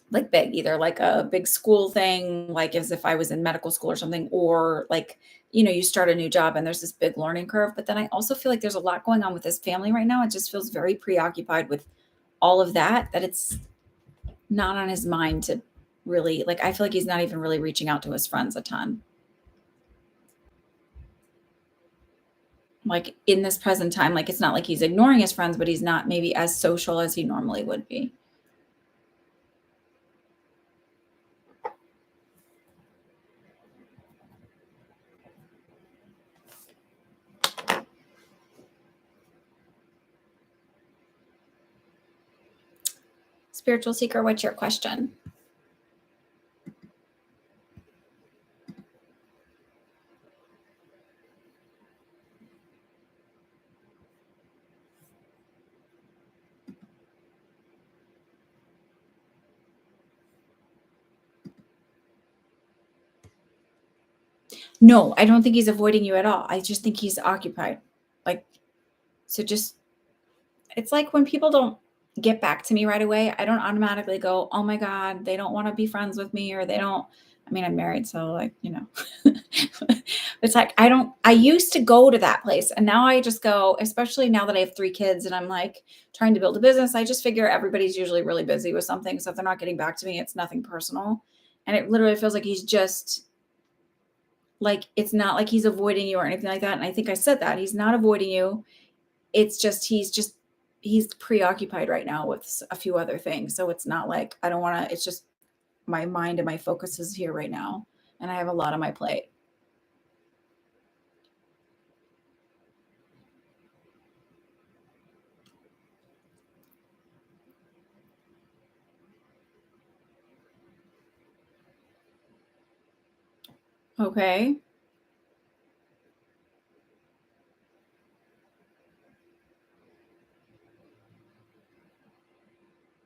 like big, either like a big school thing, like as if I was in medical school or something, or like, you start a new job and there's this big learning curve. But then I also feel like there's a lot going on with his family right now. It just feels very preoccupied with all of that it's not on his mind to really, like, I feel like he's not even really reaching out to his friends a ton. Like in this present time, like it's not like he's ignoring his friends, but he's not maybe as social as he normally would be. Spiritual seeker, what's your question? No, I don't think he's avoiding you at all. I just think he's occupied. Like, so just, it's like when people don't get back to me right away, I don't automatically go, oh my God, they don't want to be friends with me, or they don't. I mean, I'm married, so like, it's like, I used to go to that place, and now I just go, especially now that I have 3 kids and I'm like trying to build a business. I just figure everybody's usually really busy with something. So if they're not getting back to me, it's nothing personal. And it literally feels like he's just like, it's not like he's avoiding you or anything like that. And I think I said that he's not avoiding you. It's just, he's preoccupied right now with a few other things. So it's not like, I don't want to, it's just my mind and my focus is here right now. And I have a lot on my plate. Okay.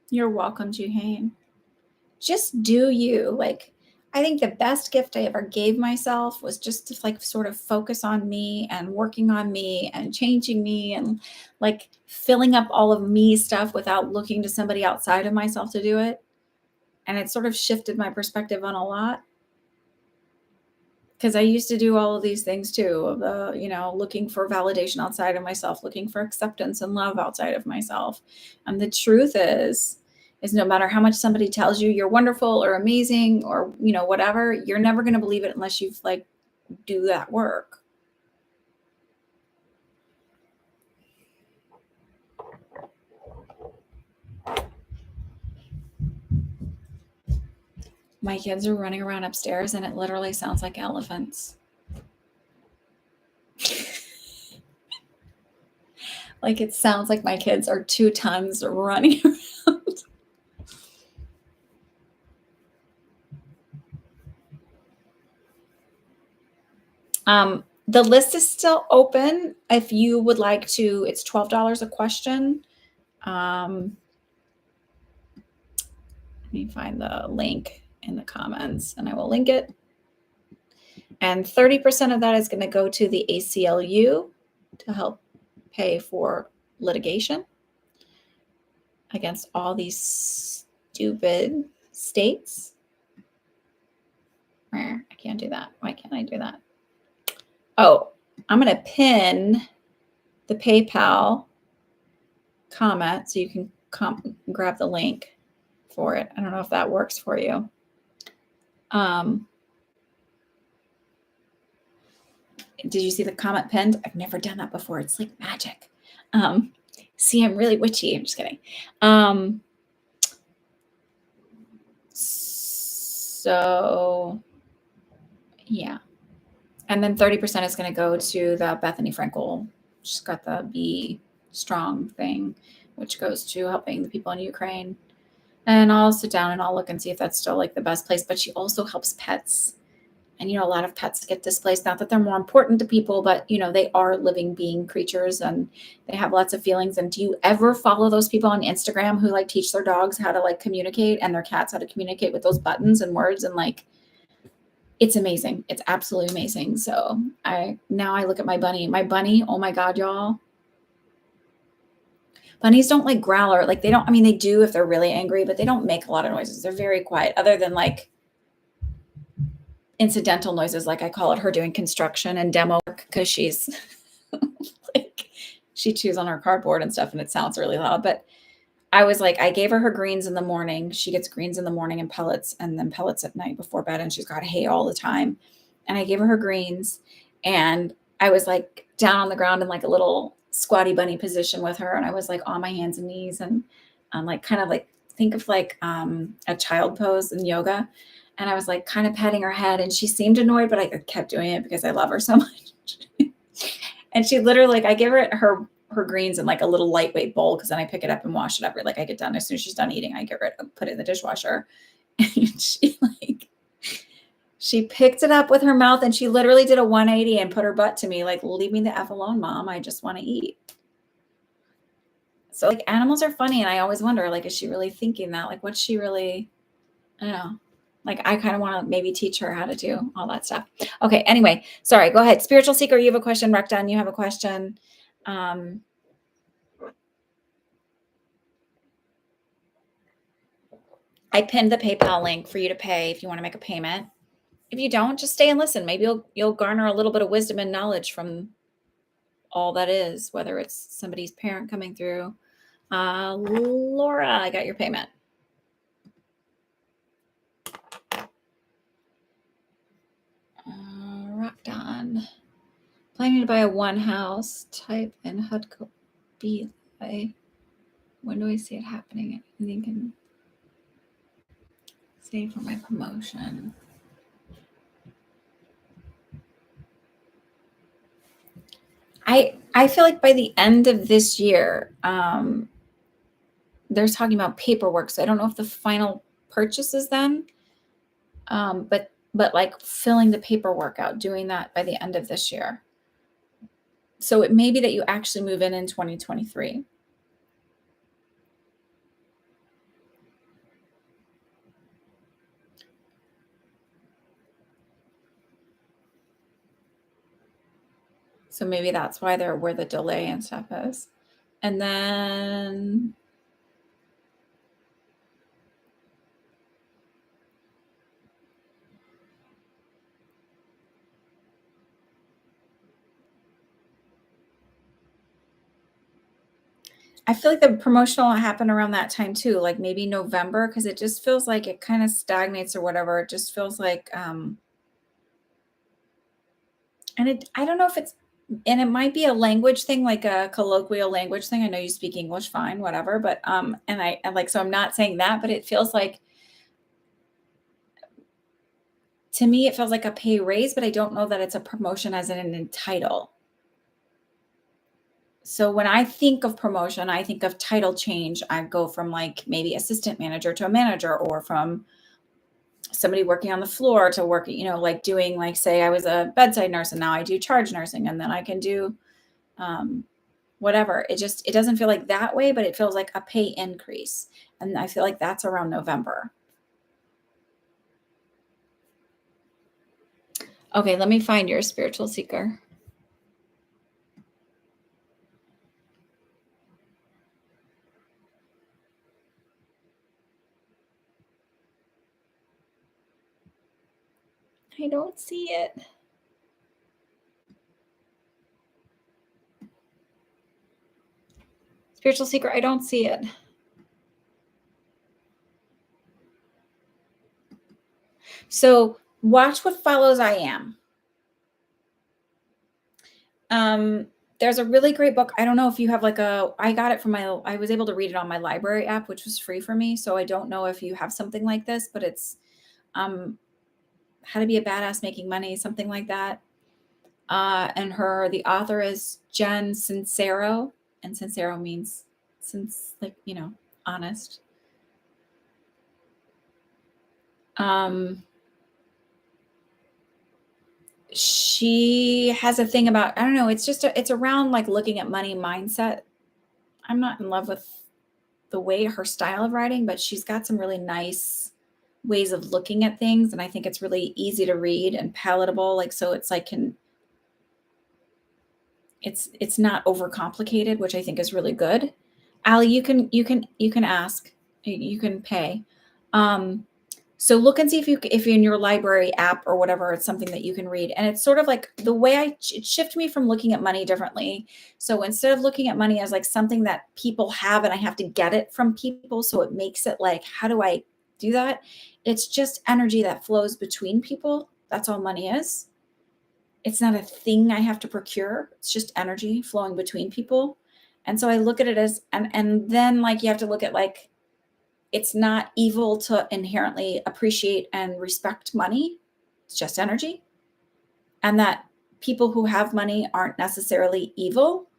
You're welcome, Juhane. Just do you. Like, I think the best gift I ever gave myself was just to like sort of focus on me and working on me and changing me and like filling up all of me stuff without looking to somebody outside of myself to do it. And it sort of shifted my perspective on a lot. Because I used to do all of these things too, of the, looking for validation outside of myself, looking for acceptance and love outside of myself. And the truth is no matter how much somebody tells you you're wonderful or amazing or, whatever, you're never going to believe it unless you've like do that work. My kids are running around upstairs and it literally sounds like elephants. Like it sounds like my kids are 2 tons running around. The list is still open. If you would like to, it's $12 a question. Let me find the link in the comments and I will link it. And 30% of that is going to go to the ACLU to help pay for litigation against all these stupid states. I can't do that. Why can't I do that? Oh, I'm going to pin the PayPal comment so you can grab the link for it. I don't know if that works for you. Did you see the comment pinned? I've never done that before. It's like magic. See, I'm really witchy. I'm just kidding. So yeah. And then 30% is going to go to the Bethany Frankel. She's got the Be Strong thing, which goes to helping the people in Ukraine. And I'll sit down and I'll look and see if that's still like the best place. But she also helps pets. And, a lot of pets get displaced. Not that they're more important to people, but, they are living being creatures and they have lots of feelings. And do you ever follow those people on Instagram who like teach their dogs how to like communicate and their cats how to communicate with those buttons and words and like, it's amazing. It's absolutely amazing. So now I look at my bunny. My bunny, oh my God, y'all. Bunnies don't like growl or like they don't, they do if they're really angry, but they don't make a lot of noises. They're very quiet other than like incidental noises. Like I call it her doing construction and demo work because she's like, she chews on her cardboard and stuff and it sounds really loud. But I was like, I gave her greens in the morning. She gets greens in the morning and pellets and then pellets at night before bed. And she's got hay all the time. And I gave her greens and I was like down on the ground in like a little squatty bunny position with her. And I was like on my hands and knees and like kind of like think of like a child pose in yoga. And I was like kind of petting her head and she seemed annoyed, but I kept doing it because I love her so much. And she literally like I give her greens in like a little lightweight bowl because then I pick it up and wash it up. Like I get done as soon as she's done eating, I put it in the dishwasher. And she picked it up with her mouth and she literally did a 180 and put her butt to me like, leave me the F alone, Mom. I just want to eat. So like animals are funny. And I always wonder, like, is she really thinking that? Like, what's she really, I don't know. Like, I kind of want to maybe teach her how to do all that stuff. Okay. Anyway, sorry. Go ahead. Spiritual Seeker, you have a question. Rekton, you have a question. I pinned the PayPal link for you to pay if you want to make a payment. If you don't, just stay and listen. Maybe you'll garner a little bit of wisdom and knowledge from all that is, whether it's somebody's parent coming through. Laura, I got your payment. Rocked on. Planning to buy a one house type in Hudco B. When do I see it happening? I think in save for my promotion. I feel like by the end of this year, they're talking about paperwork. So I don't know if the final purchase is then, but like filling the paperwork out, doing that by the end of this year. So it may be that you actually move in 2023. So maybe that's why they're where the delay and stuff is. And then I feel like the promotional happened around that time too, like maybe November, because it just feels like it kind of stagnates or whatever. It just feels like, and I don't know if it's, and it might be a language thing, like a colloquial language thing. I know you speak English fine, whatever, but and like, so I'm not saying that, but it feels like, to me, it feels like a pay raise, but I don't know that it's a promotion as in an title. So when I think of promotion, I think of title change. I go from like maybe assistant manager to a manager, or from somebody working on the floor to working, like doing, like, say I was a bedside nurse and now I do charge nursing, and then I can do whatever. It doesn't feel like that way, but it feels like a pay increase. And I feel like that's around November. Okay, let me find your spiritual seeker. I don't see it. Spiritual seeker, I don't see it. So watch what follows I am. There's a really great book. I don't know if you have I got it from I was able to read it on my library app, which was free for me. So I don't know if you have something like this, but it's um, How to Be a Badass Making Money, something like that. And the author is Jen Sincero, and Sincero means honest. She has a thing about, I don't know, it's around like looking at money mindset. I'm not in love with the way her style of writing, but she's got some really nice ways of looking at things, and I think it's really easy to read and palatable. Like, so it's like it's not overcomplicated, which I think is really good. Allie, you can ask, you can pay. So look and see if in your library app or whatever, it's something that you can read. And it's sort of like the way it shifted me from looking at money differently. So instead of looking at money as like something that people have and I have to get it from people, so it makes it like, how do I do that? It's just energy that flows between people. That's all money is. It's not a thing I have to procure. It's just energy flowing between people. And so I look at it as, and then like you have to look at like, it's not evil to inherently appreciate and respect money. It's just energy. And that people who have money aren't necessarily evil.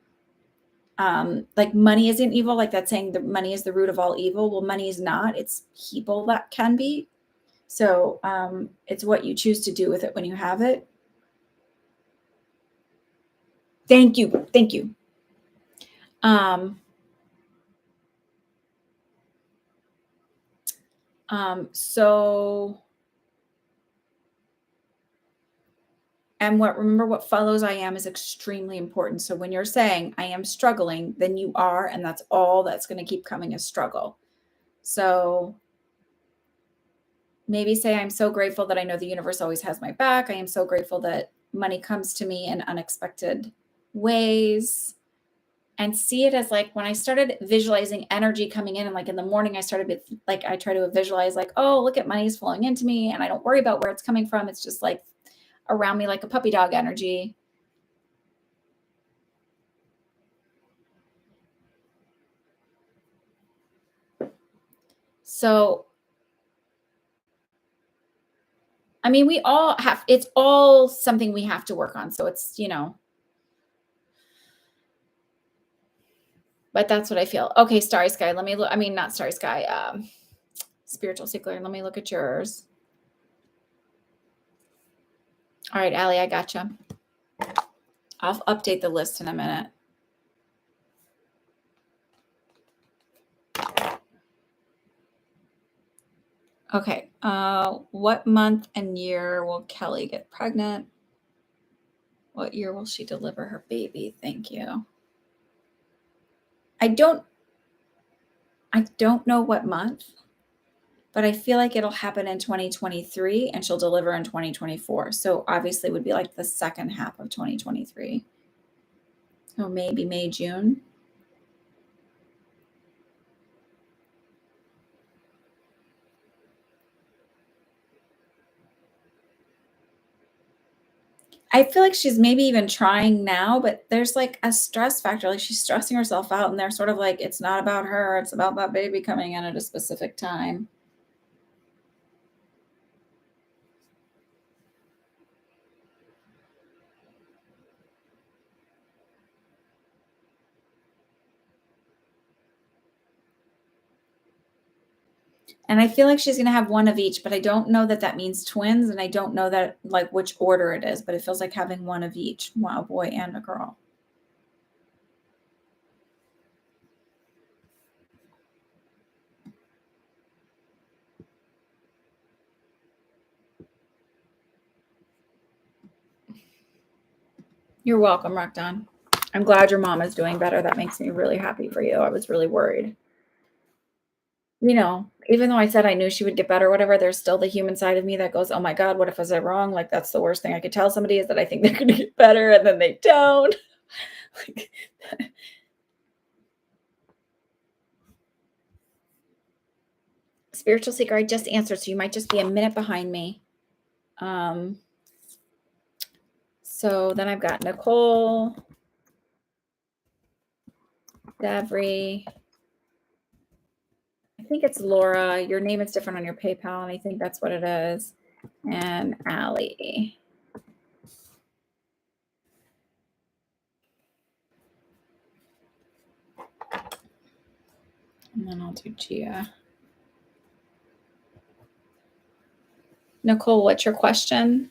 Like money isn't evil, like that saying that money is the root of all evil. Well, money is not. It's people that can be. So it's what you choose to do with it when you have it. Thank you. Thank you. So, and remember what follows I am is extremely important. So when you're saying I am struggling, then you are, and that's all that's going to keep coming as struggle. So maybe say, I'm so grateful that I know the universe always has my back. I am so grateful that money comes to me in unexpected ways. And see it as like when I started visualizing energy coming in, and like in the morning, I started with like, I try to visualize like, oh, look at money's flowing into me and I don't worry about where it's coming from. It's just like around me, like a puppy dog energy. So, I mean, we all have, it's all something we have to work on. So it's, but that's what I feel. Okay, Starry Sky. Let me look. I mean, not Starry Sky. Spiritual Seeker. Let me look at yours. All right, Allie, I gotcha. I'll update the list in a minute. Okay. What month and year will Kelly get pregnant? What year will she deliver her baby? Thank you. I don't know what month, but I feel like it'll happen in 2023 and she'll deliver in 2024. So obviously it would be like the second half of 2023. So maybe May, June. I feel like she's maybe even trying now, but there's like a stress factor. Like she's stressing herself out, and they're sort of like, it's not about her, it's about that baby coming in at a specific time. And I feel like she's gonna have one of each, but I don't know that that means twins, and I don't know that like which order it is, but it feels like having one of each, a boy and a girl. You're welcome, Rakdan. I'm glad your mom is doing better. That makes me really happy for you. I was really worried. Even though I said I knew she would get better, whatever, there's still the human side of me that goes, oh my God, what if I said wrong? Like, that's the worst thing I could tell somebody is that I think they're going to get better and then they don't. Like, spiritual seeker, I just answered, so you might just be a minute behind me. So then I've got Nicole, Davri. I think it's Laura. Your name is different on your PayPal, and I think that's what it is. And Allie. And then I'll do Gia. Nicole, what's your question?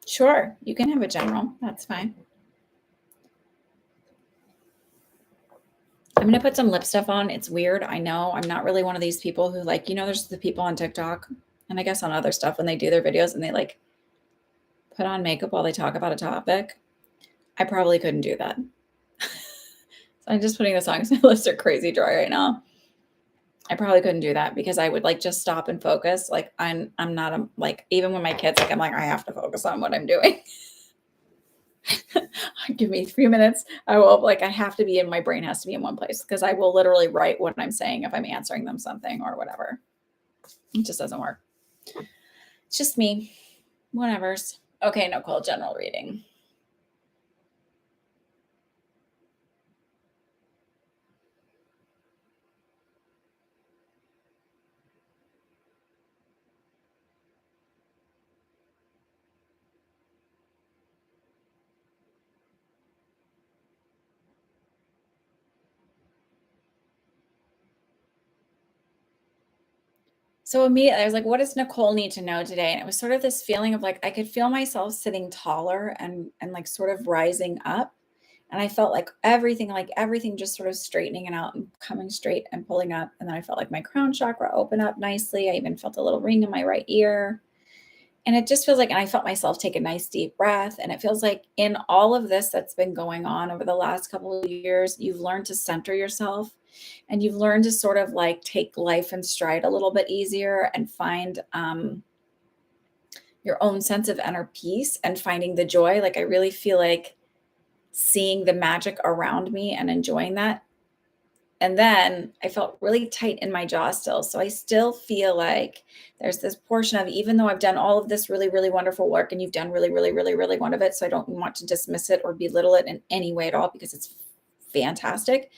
Sure, you can have a general. That's fine. I'm gonna put some lip stuff on. It's weird. I know. I'm not really one of these people who like, there's the people on TikTok and I guess on other stuff when they do their videos and they like put on makeup while they talk about a topic. I probably couldn't do that. So I'm just putting this on because my lips are crazy dry right now. I probably couldn't do that because I would like just stop and focus. Like I'm not like even when my kids like I'm like I have to focus on what I'm doing. Give me 3 minutes. I will I have to be in my brain has to be in one place because I will literally write what I'm saying if I'm answering them something or whatever. It just doesn't work. It's just me. Whatever's. Okay, Nicole, general reading. So immediately I was like, what does Nicole need to know today? And it was sort of this feeling of like I could feel myself sitting taller and like sort of rising up. And I felt like everything just sort of straightening and out and coming straight and pulling up. And then I felt like my crown chakra open up nicely. I even felt a little ring in my right ear. And it just feels like, and I felt myself take a nice deep breath. And it feels like in all of this that's been going on over the last couple of years, you've learned to center yourself and you've learned to sort of like take life in stride a little bit easier and find your own sense of inner peace and finding the joy. Like I really feel like seeing the magic around me and enjoying that. And then I felt really tight in my jaw still. So I still feel like there's this portion of, even though I've done all of this really, really wonderful work and you've done really, really, really, really one of it. So I don't want to dismiss it or belittle it in any way at all because it's fantastic.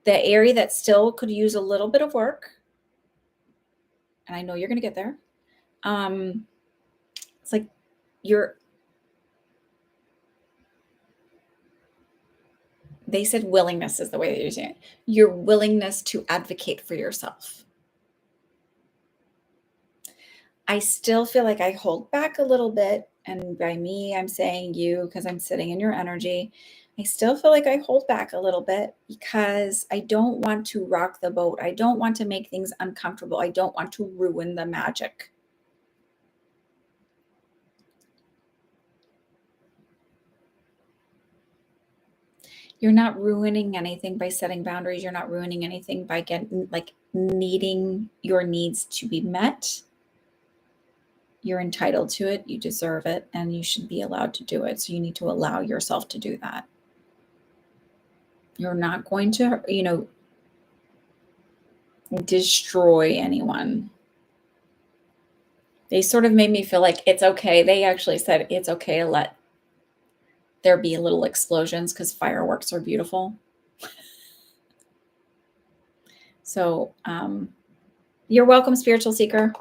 The area that still could use a little bit of work, and I know you're going to get there. It's like they said willingness is the way that you're saying it. Your willingness to advocate for yourself. I still feel like I hold back a little bit. And by me, I'm saying you because I'm sitting in your energy. I still feel like I hold back a little bit because I don't want to rock the boat. I don't want to make things uncomfortable. I don't want to ruin the magic. You're not ruining anything by setting boundaries. You're not ruining anything by getting like needing your needs to be met. You're entitled to it. You deserve it, and you should be allowed to do it. So you need to allow yourself to do that. You're not going to, destroy anyone. They sort of made me feel like it's okay. They actually said it's okay to let there be little explosions because fireworks are beautiful. So, you're welcome, spiritual seeker.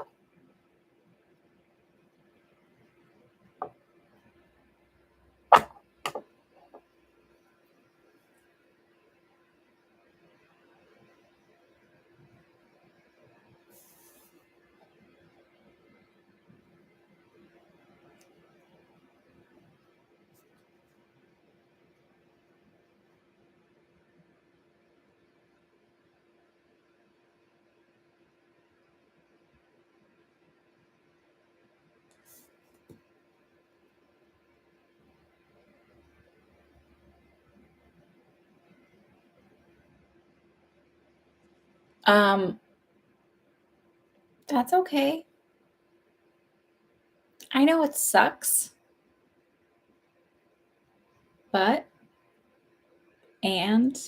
Um, that's okay. I know it sucks, but and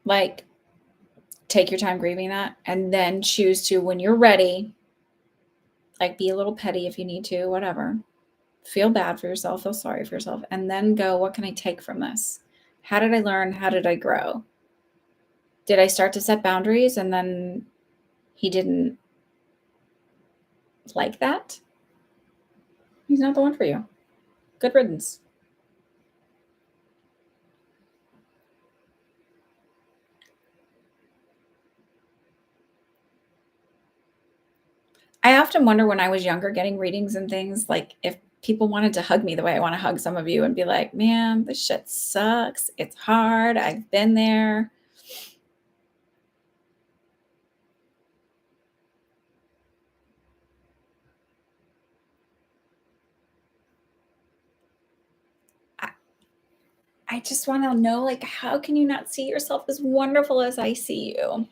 like take your time grieving that and then choose to, when you're ready, like be a little petty if you need to, whatever. Feel bad for yourself, feel sorry for yourself, and then go, what can I take from this? How did I learn? How did I grow? Did I start to set boundaries and then he didn't like that? He's not the one for you. Good riddance. I often wonder when I was younger getting readings and things, like if people wanted to hug me the way I want to hug some of you and be like, man, this shit sucks. It's hard. I've been there. I just want to know, like, how can you not see yourself as wonderful as I see you?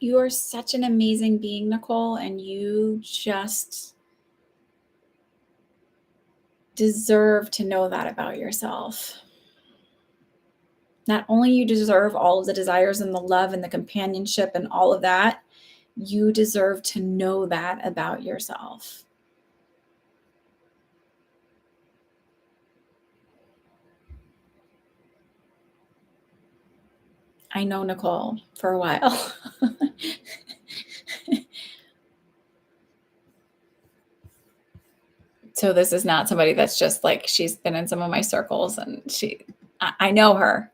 You are such an amazing being, Nicole, and you just deserve to know that about yourself. Not only you deserve all of the desires and the love and the companionship and all of that, you deserve to know that about yourself. I know Nicole for a while. So this is not somebody that's just like, she's been in some of my circles and I know her,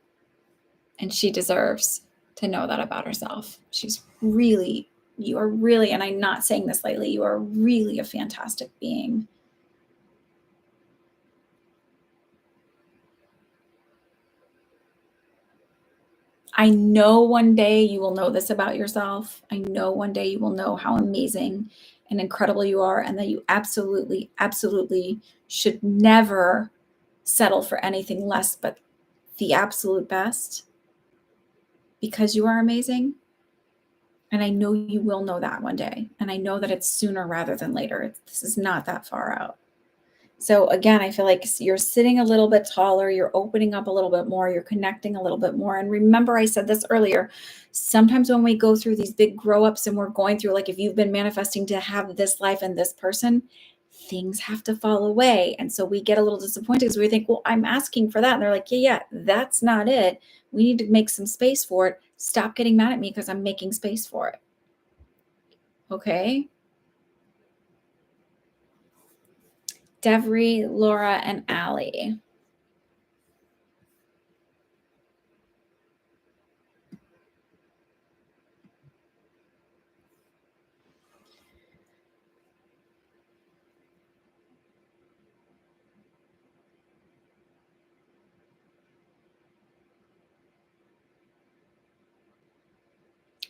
and she deserves to know that about herself. You are really, and I'm not saying this lightly, you are really a fantastic being. I know one day you will know this about yourself. I know one day you will know how amazing and incredible you are, and that you absolutely, absolutely should never settle for anything less but the absolute best, because you are amazing. And I know you will know that one day. And I know that it's sooner rather than later. This is not that far out. So again, I feel like you're sitting a little bit taller, you're opening up a little bit more, you're connecting a little bit more. And remember, I said this earlier, sometimes when we go through these big grow ups and we're going through, like if you've been manifesting to have this life and this person, things have to fall away. And so we get a little disappointed because we think, well, I'm asking for that. And they're like, yeah, that's not it. We need to make some space for it. Stop getting mad at me because I'm making space for it. Okay. Devry, Laura, and Allie.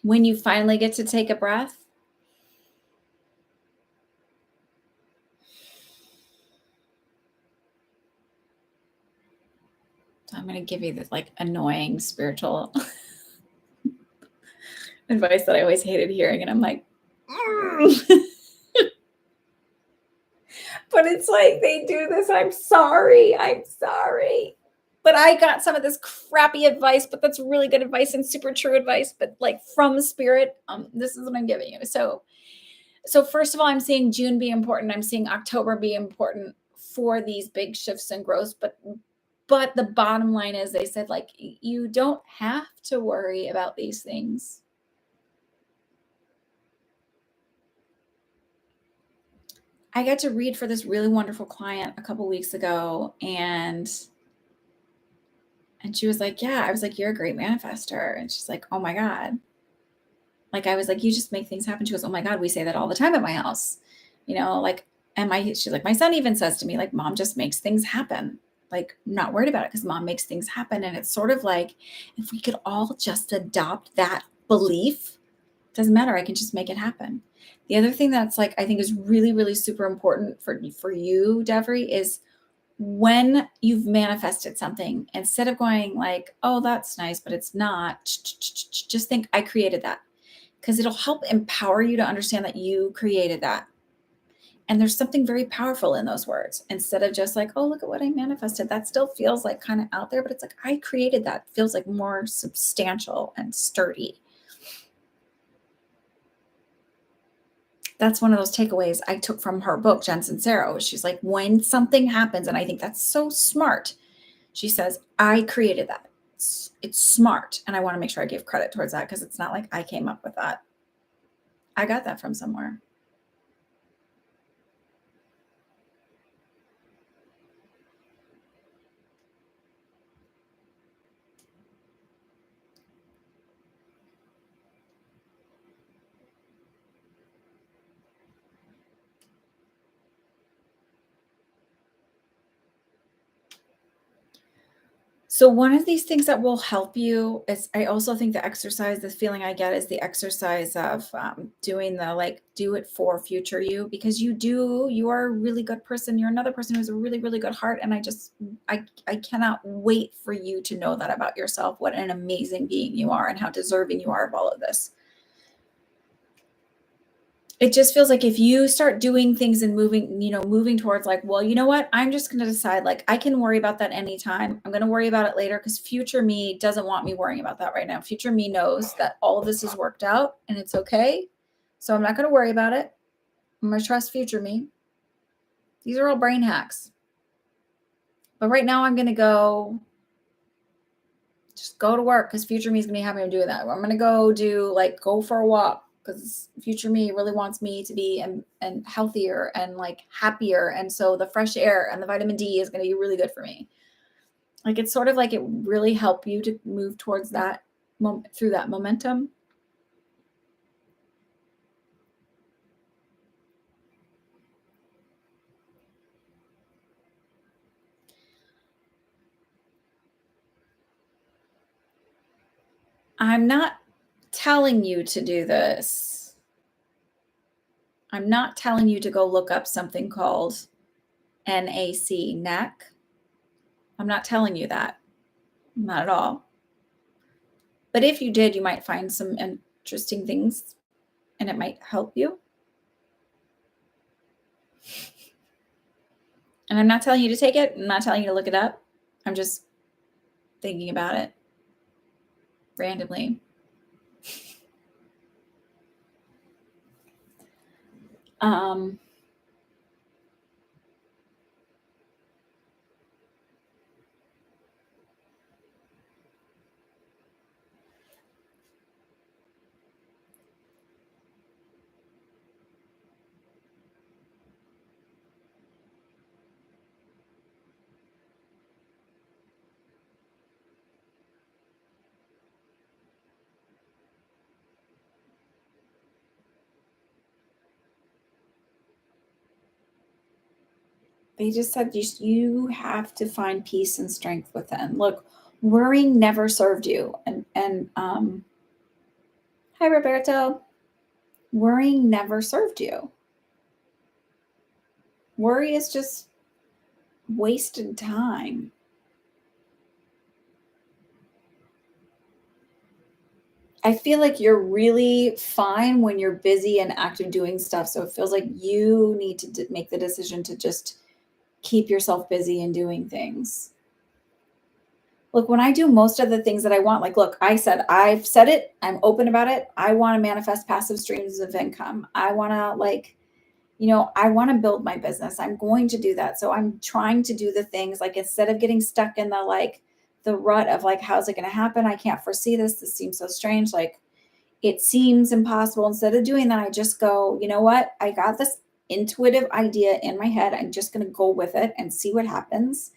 When you finally get to take a breath, so I'm going to give you this like annoying spiritual advice that I always hated hearing. And I'm like, but it's like they do this. I'm sorry. I'm sorry. But I got some of this crappy advice, but that's really good advice and super true advice, but like from spirit. This is what I'm giving you. So first of all, I'm seeing June be important. I'm seeing October be important for these big shifts and growth. But the bottom line is they said, like, you don't have to worry about these things. I got to read for this really wonderful client a couple weeks ago, and she was like, yeah, I was like, you're a great manifester. And she's like, oh my God. Like, I was like, you just make things happen. She goes, oh my God, we say that all the time at my house. Like, she's like, my son even says to me, like, mom just makes things happen. Like, I'm not worried about it because mom makes things happen. And it's sort of like, if we could all just adopt that belief, doesn't matter. I can just make it happen. The other thing that's like, I think is really, really super important for you, Devry, is when you've manifested something, instead of going like, oh, that's nice, but it's not, just think, I created that. Because it'll help empower you to understand that you created that. And there's something very powerful in those words. Instead of just like, oh, look at what I manifested. That still feels like kind of out there, but it's like, I created that. It feels like more substantial and sturdy. That's one of those takeaways I took from her book, Jen Sincero. She's like, when something happens, and I think that's so smart, she says, I created that. It's smart. And I want to make sure I give credit towards that, because it's not like I came up with that. I got that from somewhere. So one of these things that will help you is, I also think the exercise, the feeling I get is the exercise of doing the, like, do it for future you, because you are a really good person. You're another person who has a really, really good heart. And I cannot wait for you to know that about yourself, what an amazing being you are and how deserving you are of all of this. It just feels like if you start doing things and moving towards like, well, you know what? I'm just going to decide, like, I can worry about that anytime. I'm going to worry about it later, because future me doesn't want me worrying about that right now. Future me knows that all of this is worked out and it's okay. So I'm not going to worry about it. I'm going to trust future me. These are all brain hacks. But right now I'm going to just go to work, because future me is going to be happy I'm doing that. I'm going to go for a walk, because future me really wants me to be and healthier and like happier. And so the fresh air and the vitamin D is going to be really good for me. Like, it's sort of like it really help you to move towards that through that momentum. I'm not telling you to do this. I'm not telling you to go look up something called NAC. I'm not telling you that. Not at all. But if you did, you might find some interesting things and it might help you. And I'm not telling you to take it. I'm not telling you to look it up. I'm just thinking about it randomly. Um, They just said you have to find peace and strength within. Look, worrying never served you. And hi Roberto. Worrying never served you. Worry is just wasted time. I feel like you're really fine when you're busy and active doing stuff. So it feels like you need to make the decision to just keep yourself busy and doing things. Look, when I do most of the things that I want, like, look, I've said it, I'm open about it. I want to manifest passive streams of income. I want to, like, I want to build my business. I'm going to do that. So I'm trying to do the things like instead of getting stuck in the rut of like, how's it going to happen? I can't foresee this. This seems so strange. Like, it seems impossible. Instead of doing that, I just go, you know what? I got this intuitive idea in my head. I'm just going to go with it and see what happens.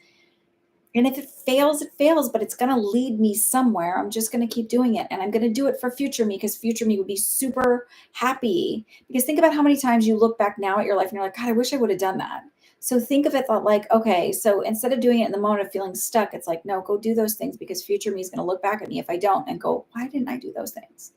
And if it fails, it fails, but it's going to lead me somewhere. I'm just going to keep doing it. And I'm going to do it for future me because future me would be super happy. Because think about how many times you look back now at your life and you're like, God, I wish I would have done that. So think of it like, okay, so instead of doing it in the moment of feeling stuck, it's like, no, go do those things because future me is going to look back at me if I don't and go, why didn't I do those things?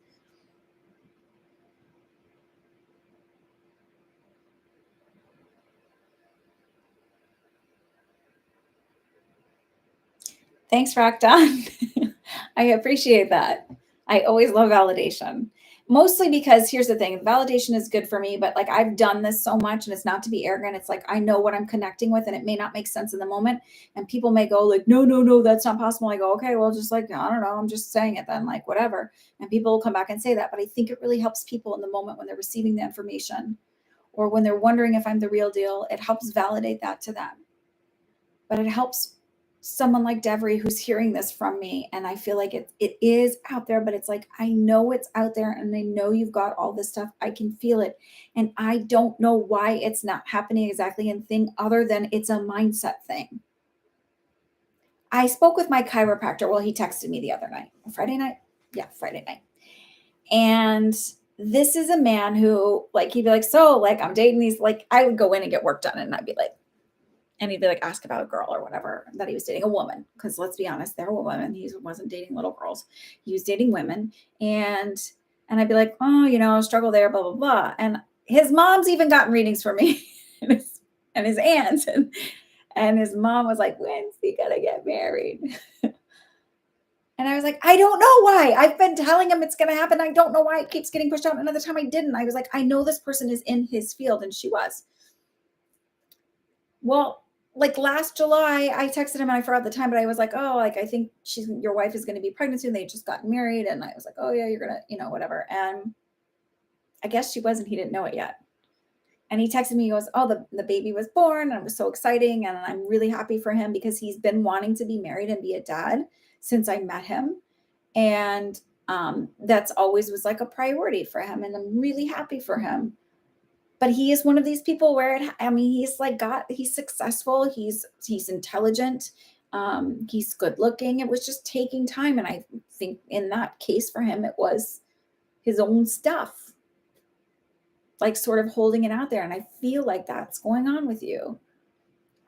Thanks, Rockdon. I appreciate that. I always love validation. Mostly because here's the thing, validation is good for me, but like I've done this so much and it's not to be arrogant. It's like I know what I'm connecting with and it may not make sense in the moment. And people may go like, no, no, no, that's not possible. I go, okay, well, just like, I don't know, I'm just saying it then, like whatever. And people will come back and say that. But I think it really helps people in the moment when they're receiving the information or when they're wondering if I'm the real deal. It helps validate that to them. But it helps someone like Devery who's hearing this from me. And I feel like it is out there, but it's like, I know it's out there and I know you've got all this stuff. I can feel it. And I don't know why it's not happening exactly in thing other than it's a mindset thing. I spoke with my chiropractor. Well, he texted me the other night, Friday night. Yeah, Friday night. And this is a man who, like, he'd be like, so, like, I'm dating these, like, I would go in and get work done, and I'd be like, and he'd be like, ask about a girl or whatever that he was dating a woman. Because let's be honest, they're a woman. He wasn't dating little girls. He was dating women. And I'd be like, oh, struggle there, blah, blah, blah. And his mom's even gotten readings for me and his aunts. And his mom was like, when's he gonna get married? And I was like, I don't know why. I've been telling him it's gonna happen. I don't know why it keeps getting pushed out. Another time I didn't. I was like, I know this person is in his field, and she was. Well, like last July, I texted him and I forgot the time, but I was like, oh, like I think your wife is going to be pregnant soon. They just got married, and I was like, oh yeah, you're gonna, whatever. And I guess she was, and he didn't know it yet. And he texted me, he goes, oh, the baby was born, and it was so exciting, and I'm really happy for him because he's been wanting to be married and be a dad since I met him, and that's always was like a priority for him, and I'm really happy for him. But he is one of these people where he's successful, he's intelligent, he's good looking. It was just taking time, and I think in that case for him it was his own stuff, like sort of holding it out there. And I feel like that's going on with you.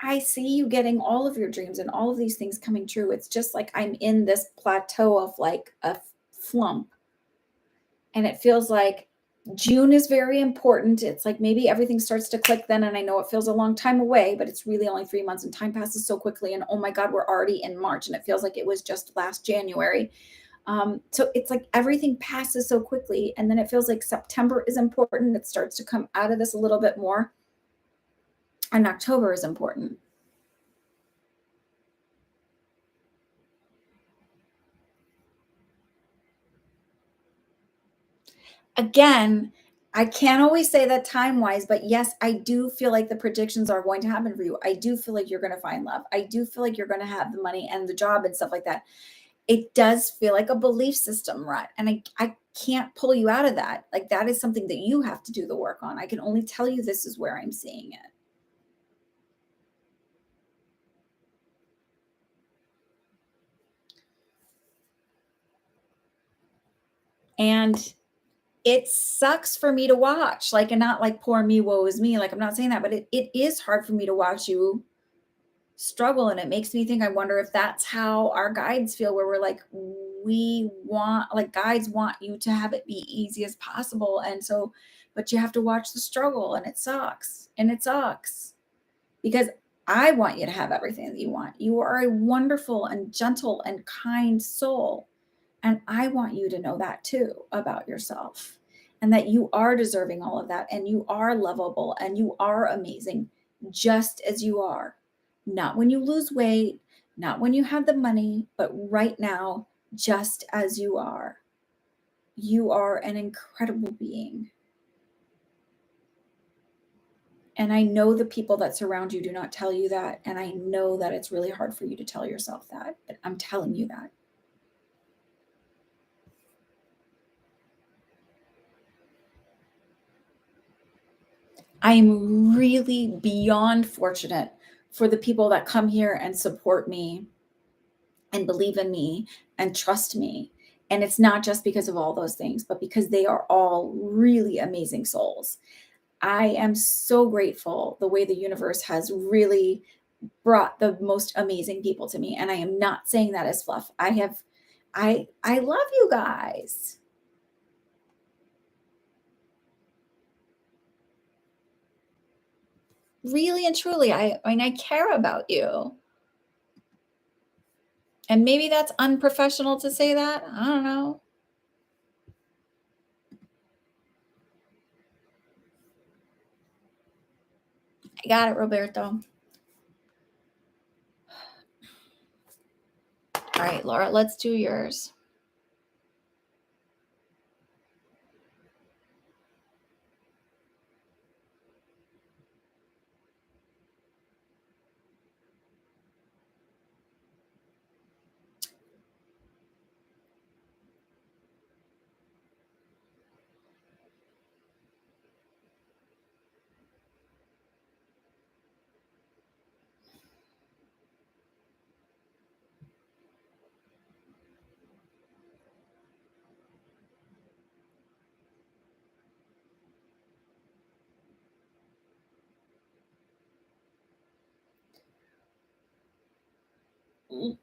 I see you getting all of your dreams and all of these things coming true. It's just like I'm in this plateau of like a flump, and it feels like June is very important. It's like maybe everything starts to click then. And I know it feels a long time away, but it's really only 3 months and time passes so quickly. And oh my God, we're already in March and it feels like it was just last January. So it's like everything passes so quickly. And then it feels like September is important. It starts to come out of this a little bit more. And October is important. Again, I can't always say that time wise, but yes, I do feel like the predictions are going to happen for you. I do feel like you're going to find love. I do feel like you're going to have the money and the job and stuff like that. It does feel like a belief system rut. And I can't pull you out of that. Like that is something that you have to do the work on. I can only tell you this is where I'm seeing it. And it sucks for me to watch, like, and not like poor me, woe is me. Like, I'm not saying that, but it is hard for me to watch you struggle. And it makes me think, I wonder if that's how our guides feel, where we're like, we want, like, guides want you to have it be easy as possible. And so, but you have to watch the struggle, and it sucks. And it sucks because I want you to have everything that you want. You are a wonderful and gentle and kind soul. And I want you to know that too about yourself, and that you are deserving all of that, and you are lovable, and you are amazing just as you are. Not when you lose weight, not when you have the money, but right now, just as you are. You are an incredible being. And I know the people that surround you do not tell you that. And I know that it's really hard for you to tell yourself that, but I'm telling you that. I am really beyond fortunate for the people that come here and support me and believe in me and trust me. And it's not just because of all those things, but because they are all really amazing souls. I am so grateful the way the universe has really brought the most amazing people to me. And I am not saying that as fluff. I love you guys. Really and truly. I care about you. And maybe that's unprofessional to say that. I don't know. I got it, Roberto. All right, Laura, let's do yours.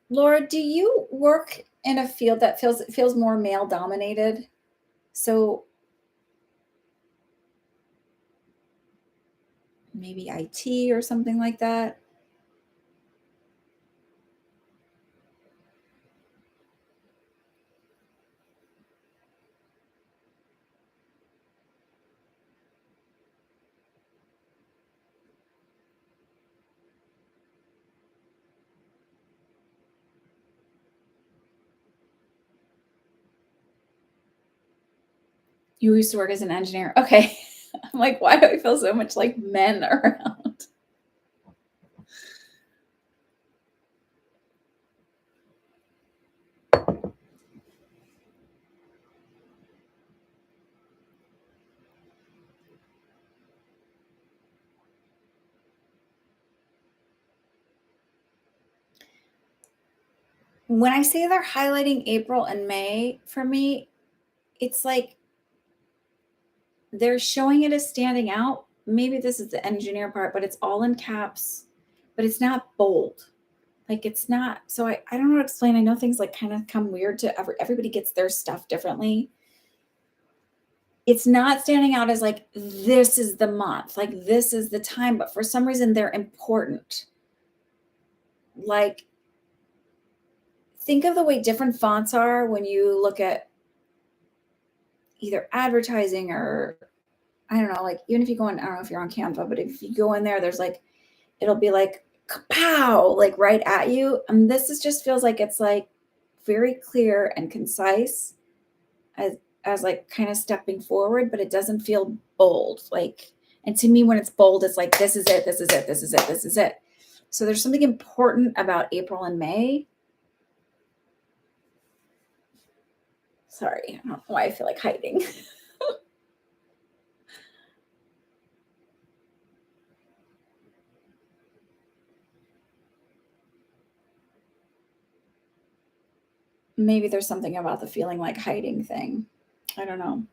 Laura, do you work in a field that feels more male dominated? So maybe IT or something like that? You used to work as an engineer. Okay. I'm like, why do I feel so much like men around? When I say they're highlighting April and May for me, it's like they're showing it as standing out. Maybe this is the engineer part, but it's all in caps, but it's not bold. Like, it's not. So I don't know how to explain. I know things like kind of come weird to everybody gets their stuff differently. It's not standing out as like, this is the month, like this is the time, but for some reason they're important. Like, think of the way different fonts are when you look at either advertising or, I don't know, like, even if you go in, I don't know if you're on Canva, but if you go in there, there's like, it'll be like pow, like right at you. And this is just feels like it's like very clear and concise as like kind of stepping forward, but it doesn't feel bold. Like, and to me, when it's bold, it's like, this is it, this is it, this is it, this is it. So there's something important about April and May. Sorry, I don't know why I feel like hiding. Maybe there's something about the feeling like hiding thing. I don't know.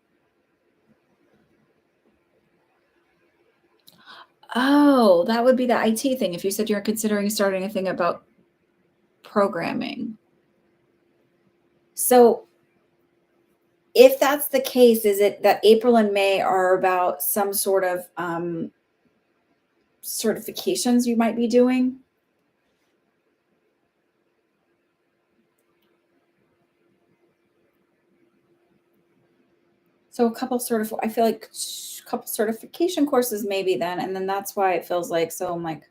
Oh, that would be the IT thing. If you said you're considering starting a thing about programming. So if that's the case, is it that April and May are about some sort of certifications you might be doing? So a couple I feel like a couple certification courses maybe then, and then that's why it feels like so I'm like,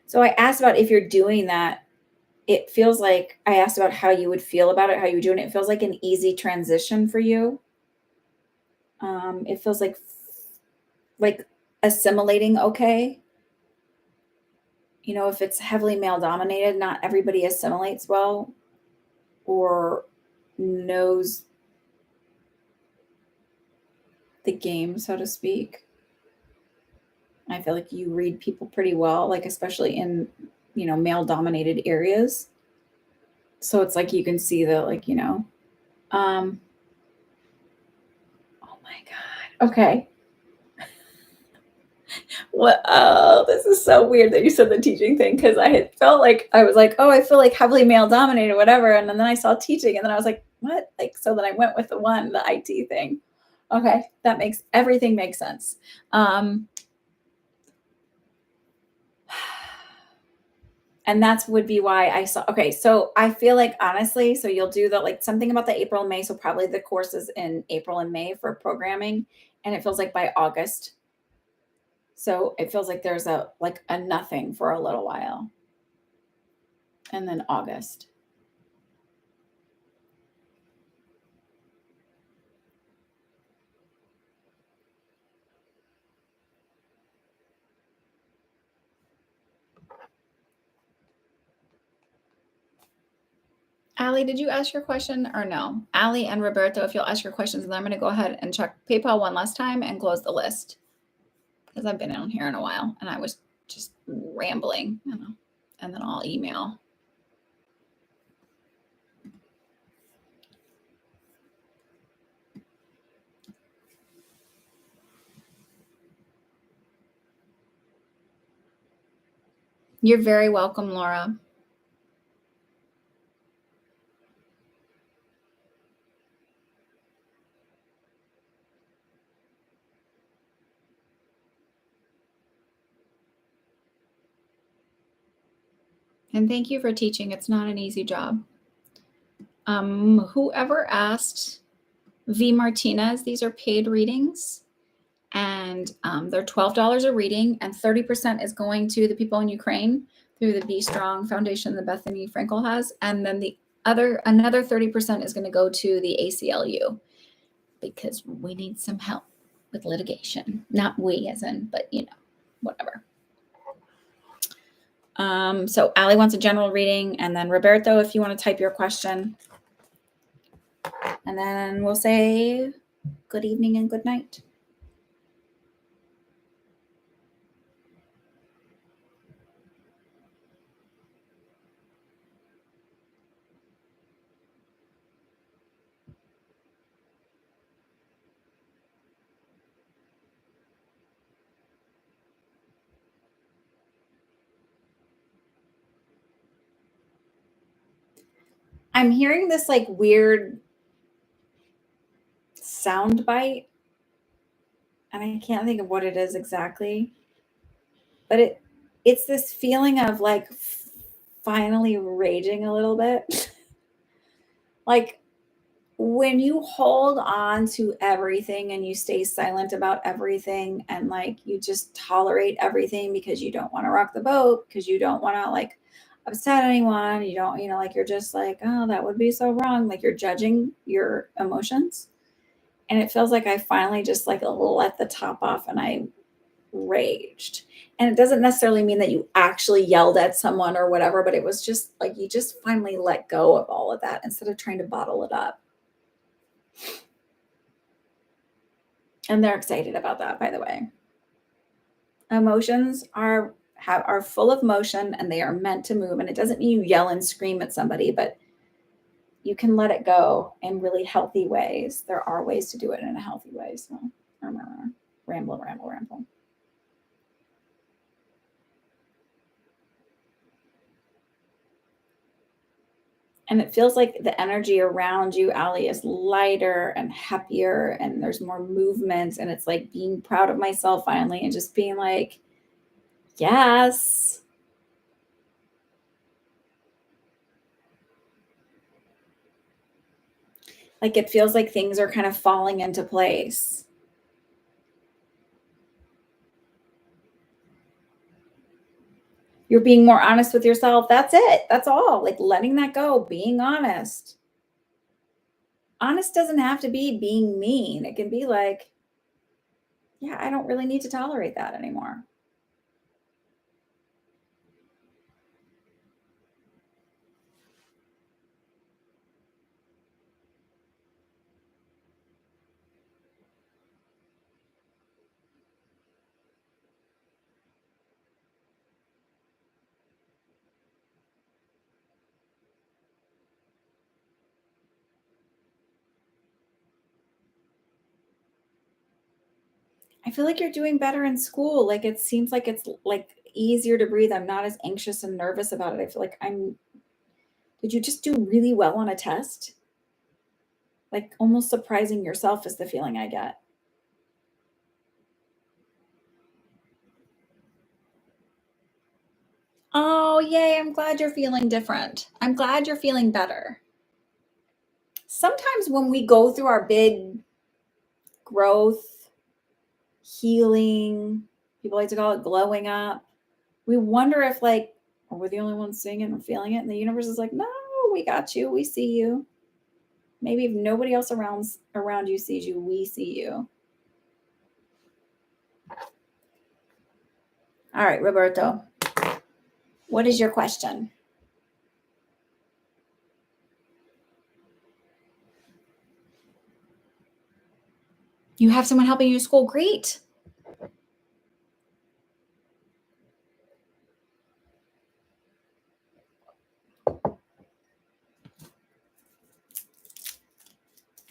so I asked about if you're doing that. It feels like I asked about how you would feel about it, how you were doing it. It feels like an easy transition for you. It feels like assimilating okay. You know, if it's heavily male dominated, not everybody assimilates well or knows the game, so to speak. I feel like you read people pretty well, like especially in, male dominated areas. So it's like you can see the Um oh my god. Okay. What oh, this is so weird that you said the teaching thing because I had felt like I was like, oh, I feel like heavily male dominated, whatever. And then I saw teaching and then I was like, what? Like so then I went with the IT thing. Okay, that makes everything makes sense. And that's would be why I saw okay, so I feel like honestly, so you'll do the like something about the April, May, so probably the courses in April and May for programming, and it feels like by August. So it feels like there's a nothing for a little while, and then August. Allie, did you ask your question or no? Allie and Roberto, if you'll ask your questions, and then I'm gonna go ahead and check PayPal one last time and close the list. Because I've been on here in a while and I was just rambling, and then I'll email. You're very welcome, Laura. And thank you for teaching. It's not an easy job. Whoever asked V Martinez, these are paid readings, and they're $12 a reading, and 30% is going to the people in Ukraine through the Be Strong Foundation that Bethany Frankel has, and then another 30% is going to go to the ACLU because we need some help with litigation. Not we, as in, but whatever. So Allie wants a general reading, and then Roberto, if you want to type your question, and then we'll say good evening and good night. I'm hearing this like weird sound bite, and I can't think of what it is exactly, but it's this feeling of like finally raging a little bit. Like when you hold on to everything and you stay silent about everything and like you just tolerate everything because you don't want to rock the boat, because you don't want to like upset anyone, you don't, like you're just like, oh, that would be so wrong. Like you're judging your emotions. And it feels like I finally just like let the top off and I raged. And it doesn't necessarily mean that you actually yelled at someone or whatever, but it was just like you just finally let go of all of that instead of trying to bottle it up. And they're excited about that, by the way. Emotions are full of motion and they are meant to move. And it doesn't mean you yell and scream at somebody, but you can let it go in really healthy ways. There are ways to do it in a healthy way. So ramble, ramble, ramble. And it feels like the energy around you, Allie, is lighter and happier, and there's more movement. And it's like being proud of myself finally and just being like, yes. Like it feels like things are kind of falling into place. You're being more honest with yourself. That's it. That's all. Like letting that go, being honest. Honest doesn't have to be being mean. It can be like, yeah, I don't really need to tolerate that anymore. I feel like you're doing better in school. Like it seems like it's like easier to breathe. I'm not as anxious and nervous about it. I feel like did you just do really well on a test? Like almost surprising yourself is the feeling I get. Oh, yay. I'm glad you're feeling different. I'm glad you're feeling better. Sometimes when we go through our big growth, healing, people like to call it glowing up, we wonder if like, are we the only ones seeing it and feeling it? And the universe is like, no, we got you. We see you. Maybe if nobody else around you sees you, we see you. All right, Roberto. What is your question? You have someone helping you in school. Great.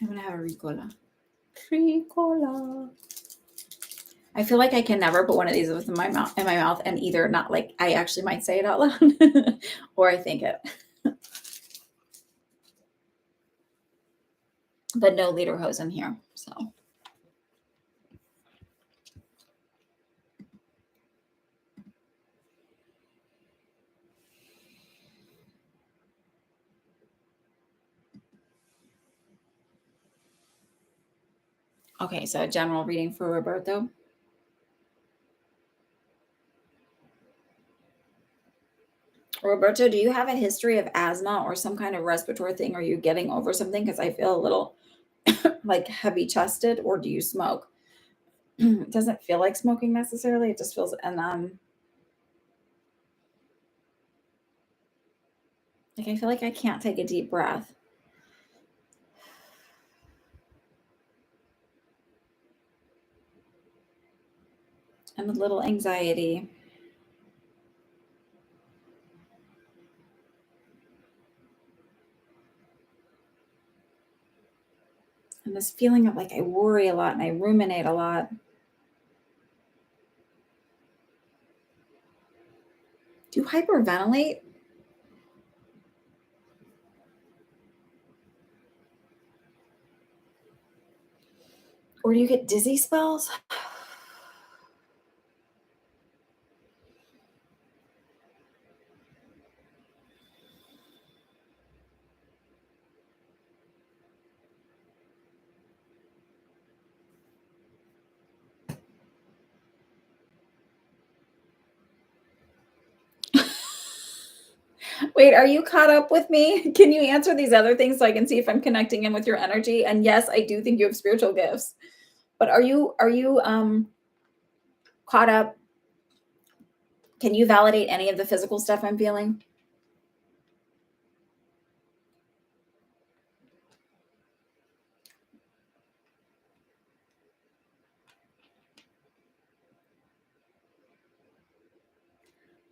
I'm going to have a Ricola. Ricola. I feel like I can never put one of these in my mouth and either not like I actually might say it out loud or I think it. But no lederhosen here. So okay, so a general reading for Roberto. Roberto, do you have a history of asthma or some kind of respiratory thing? Are you getting over something? Because I feel a little like heavy chested, or do you smoke? It doesn't feel like smoking necessarily. It just feels, and like I feel like I can't take a deep breath. And a little anxiety. And this feeling of like I worry a lot and I ruminate a lot. Do you hyperventilate? Or do you get dizzy spells? Wait, are you caught up with me? Can you answer these other things so I can see if I'm connecting in with your energy? And yes, I do think you have spiritual gifts. But are you caught up? Can you validate any of the physical stuff I'm feeling?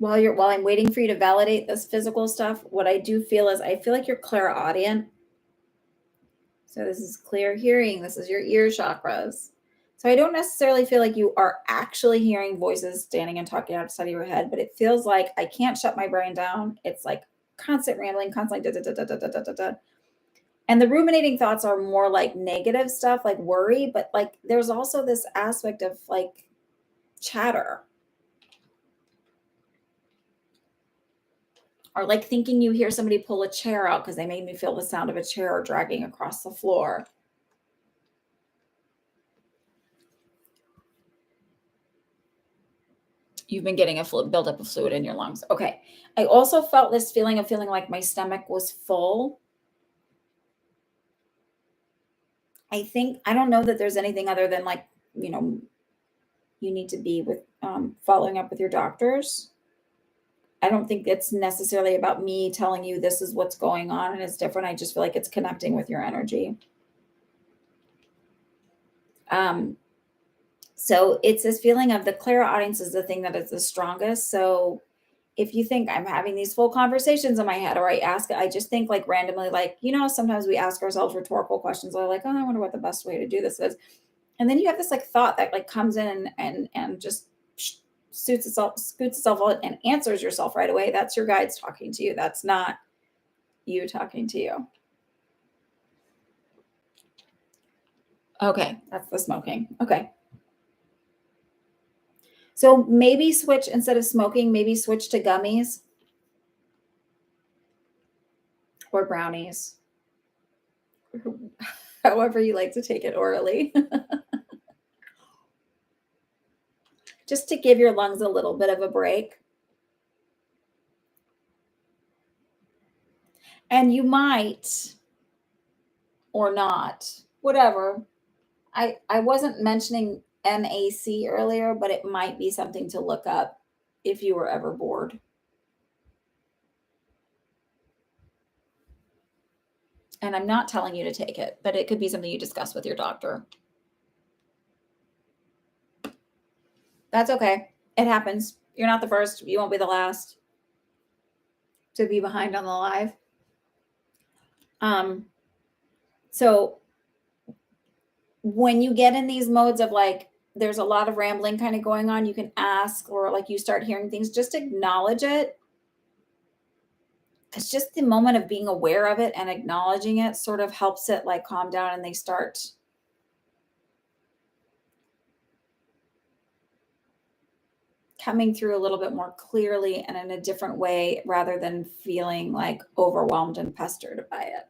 while I'm waiting for you to validate this physical stuff, what I do feel is I feel like you're clairaudient. So this is clear hearing. This is your ear chakras. So I don't necessarily feel like you are actually hearing voices standing and talking outside of your head, but it feels like I can't shut my brain down. It's like constant rambling, constant da, da, da, da, da, da, da, da. And the ruminating thoughts are more like negative stuff, like worry, but like there's also this aspect of like chatter or like thinking you hear somebody pull a chair out because they made me feel the sound of a chair dragging across the floor. You've been getting a buildup of fluid in your lungs. Okay. I also felt this feeling of feeling like my stomach was full. I don't know that there's anything other than like, you know, you need to be with following up with your doctors. I don't think it's necessarily about me telling you this is what's going on and it's different. I just feel like it's connecting with your energy. Um, so it's this feeling of the clairaudience is the thing that is the strongest. So if you think I'm having these full conversations in my head, or I just think like randomly, like, sometimes we ask ourselves rhetorical questions. Or like, oh, I wonder what the best way to do this is. And then you have this like thought that like comes in and just scoots itself out and answers yourself right away. That's your guides talking to you. That's not you talking to you. Okay, that's the smoking. Okay. So maybe switch instead of smoking, maybe switch to gummies or brownies, however you like to take it orally. Just to give your lungs a little bit of a break. And you might or not, whatever. I wasn't mentioning NAC earlier, but it might be something to look up if you were ever bored. And I'm not telling you to take it, but it could be something you discuss with your doctor. That's okay. It happens. You're not the first. You won't be the last to be behind on the live. So when you get in these modes of like, there's a lot of rambling kind of going on, you can ask, or like you start hearing things, just acknowledge it. It's just the moment of being aware of it and acknowledging it sort of helps it like calm down and they start coming through a little bit more clearly and in a different way rather than feeling like overwhelmed and pestered by it.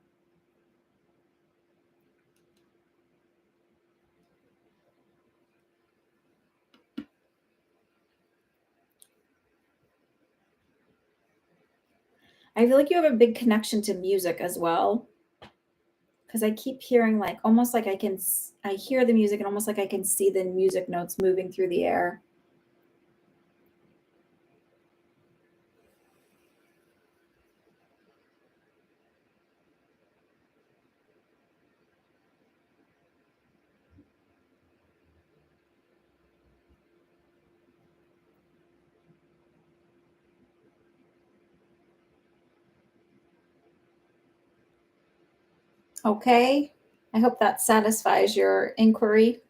I feel like you have a big connection to music as well. Because I keep hearing like almost like I hear the music and almost like I can see the music notes moving through the air. Okay. I hope that satisfies your inquiry.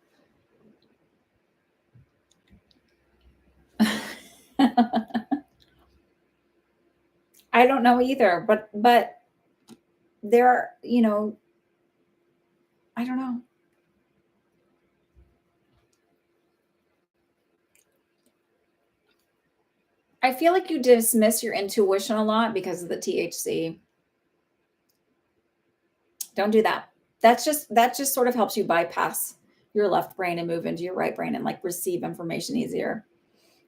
I don't know either, but there are, I don't know. I feel like you dismiss your intuition a lot because of the THC. Don't do that. That just sort of helps you bypass your left brain and move into your right brain and like receive information easier.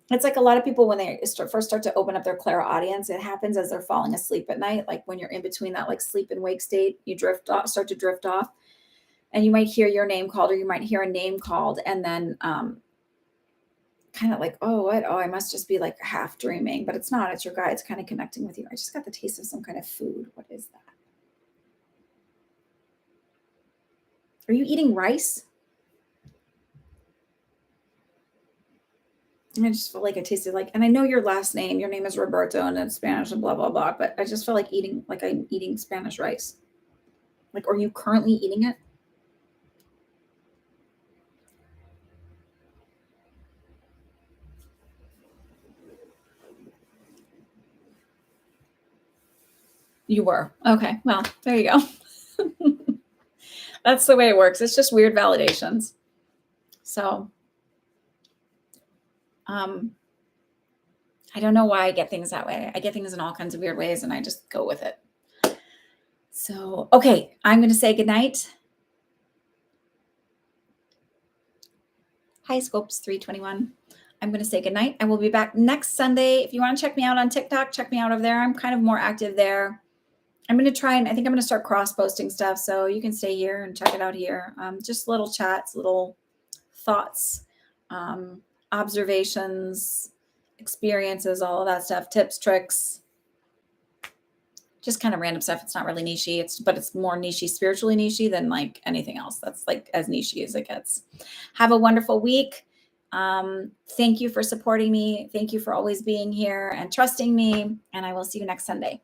It's like a lot of people when they first start to open up their clairaudience, it happens as they're falling asleep at night. Like when you're in between that like sleep and wake state, you start to drift off, and you might hear your name called, or you might hear a name called, and then kind of like, oh, what? Oh, I must just be like half dreaming, but it's not. It's your guides kind of connecting with you. I just got the taste of some kind of food. What is that? Are you eating rice? I just felt like I tasted like, and I know your last name, your name is Roberto and it's Spanish and blah, blah, blah, but I just feel like eating, like I'm eating Spanish rice. Like, are you currently eating it? You were. Okay. Well, there you go. That's the way it works. It's just weird validations. So, I don't know why I get things that way. I get things in all kinds of weird ways and I just go with it. So, okay, I'm going to say goodnight. Hi, Scopes 321. I'm going to say goodnight. I will be back next Sunday. If you want to check me out on TikTok, check me out over there. I'm kind of more active there. I'm going to try and I think I'm going to start cross posting stuff. So you can stay here and check it out here. Just little chats, little thoughts, observations, experiences, all of that stuff, tips, tricks, just kind of random stuff. It's not really nichey. But it's more nichey, spiritually nichey than like anything else. That's like as nichey as it gets. Have a wonderful week. Thank you for supporting me. Thank you for always being here and trusting me. And I will see you next Sunday.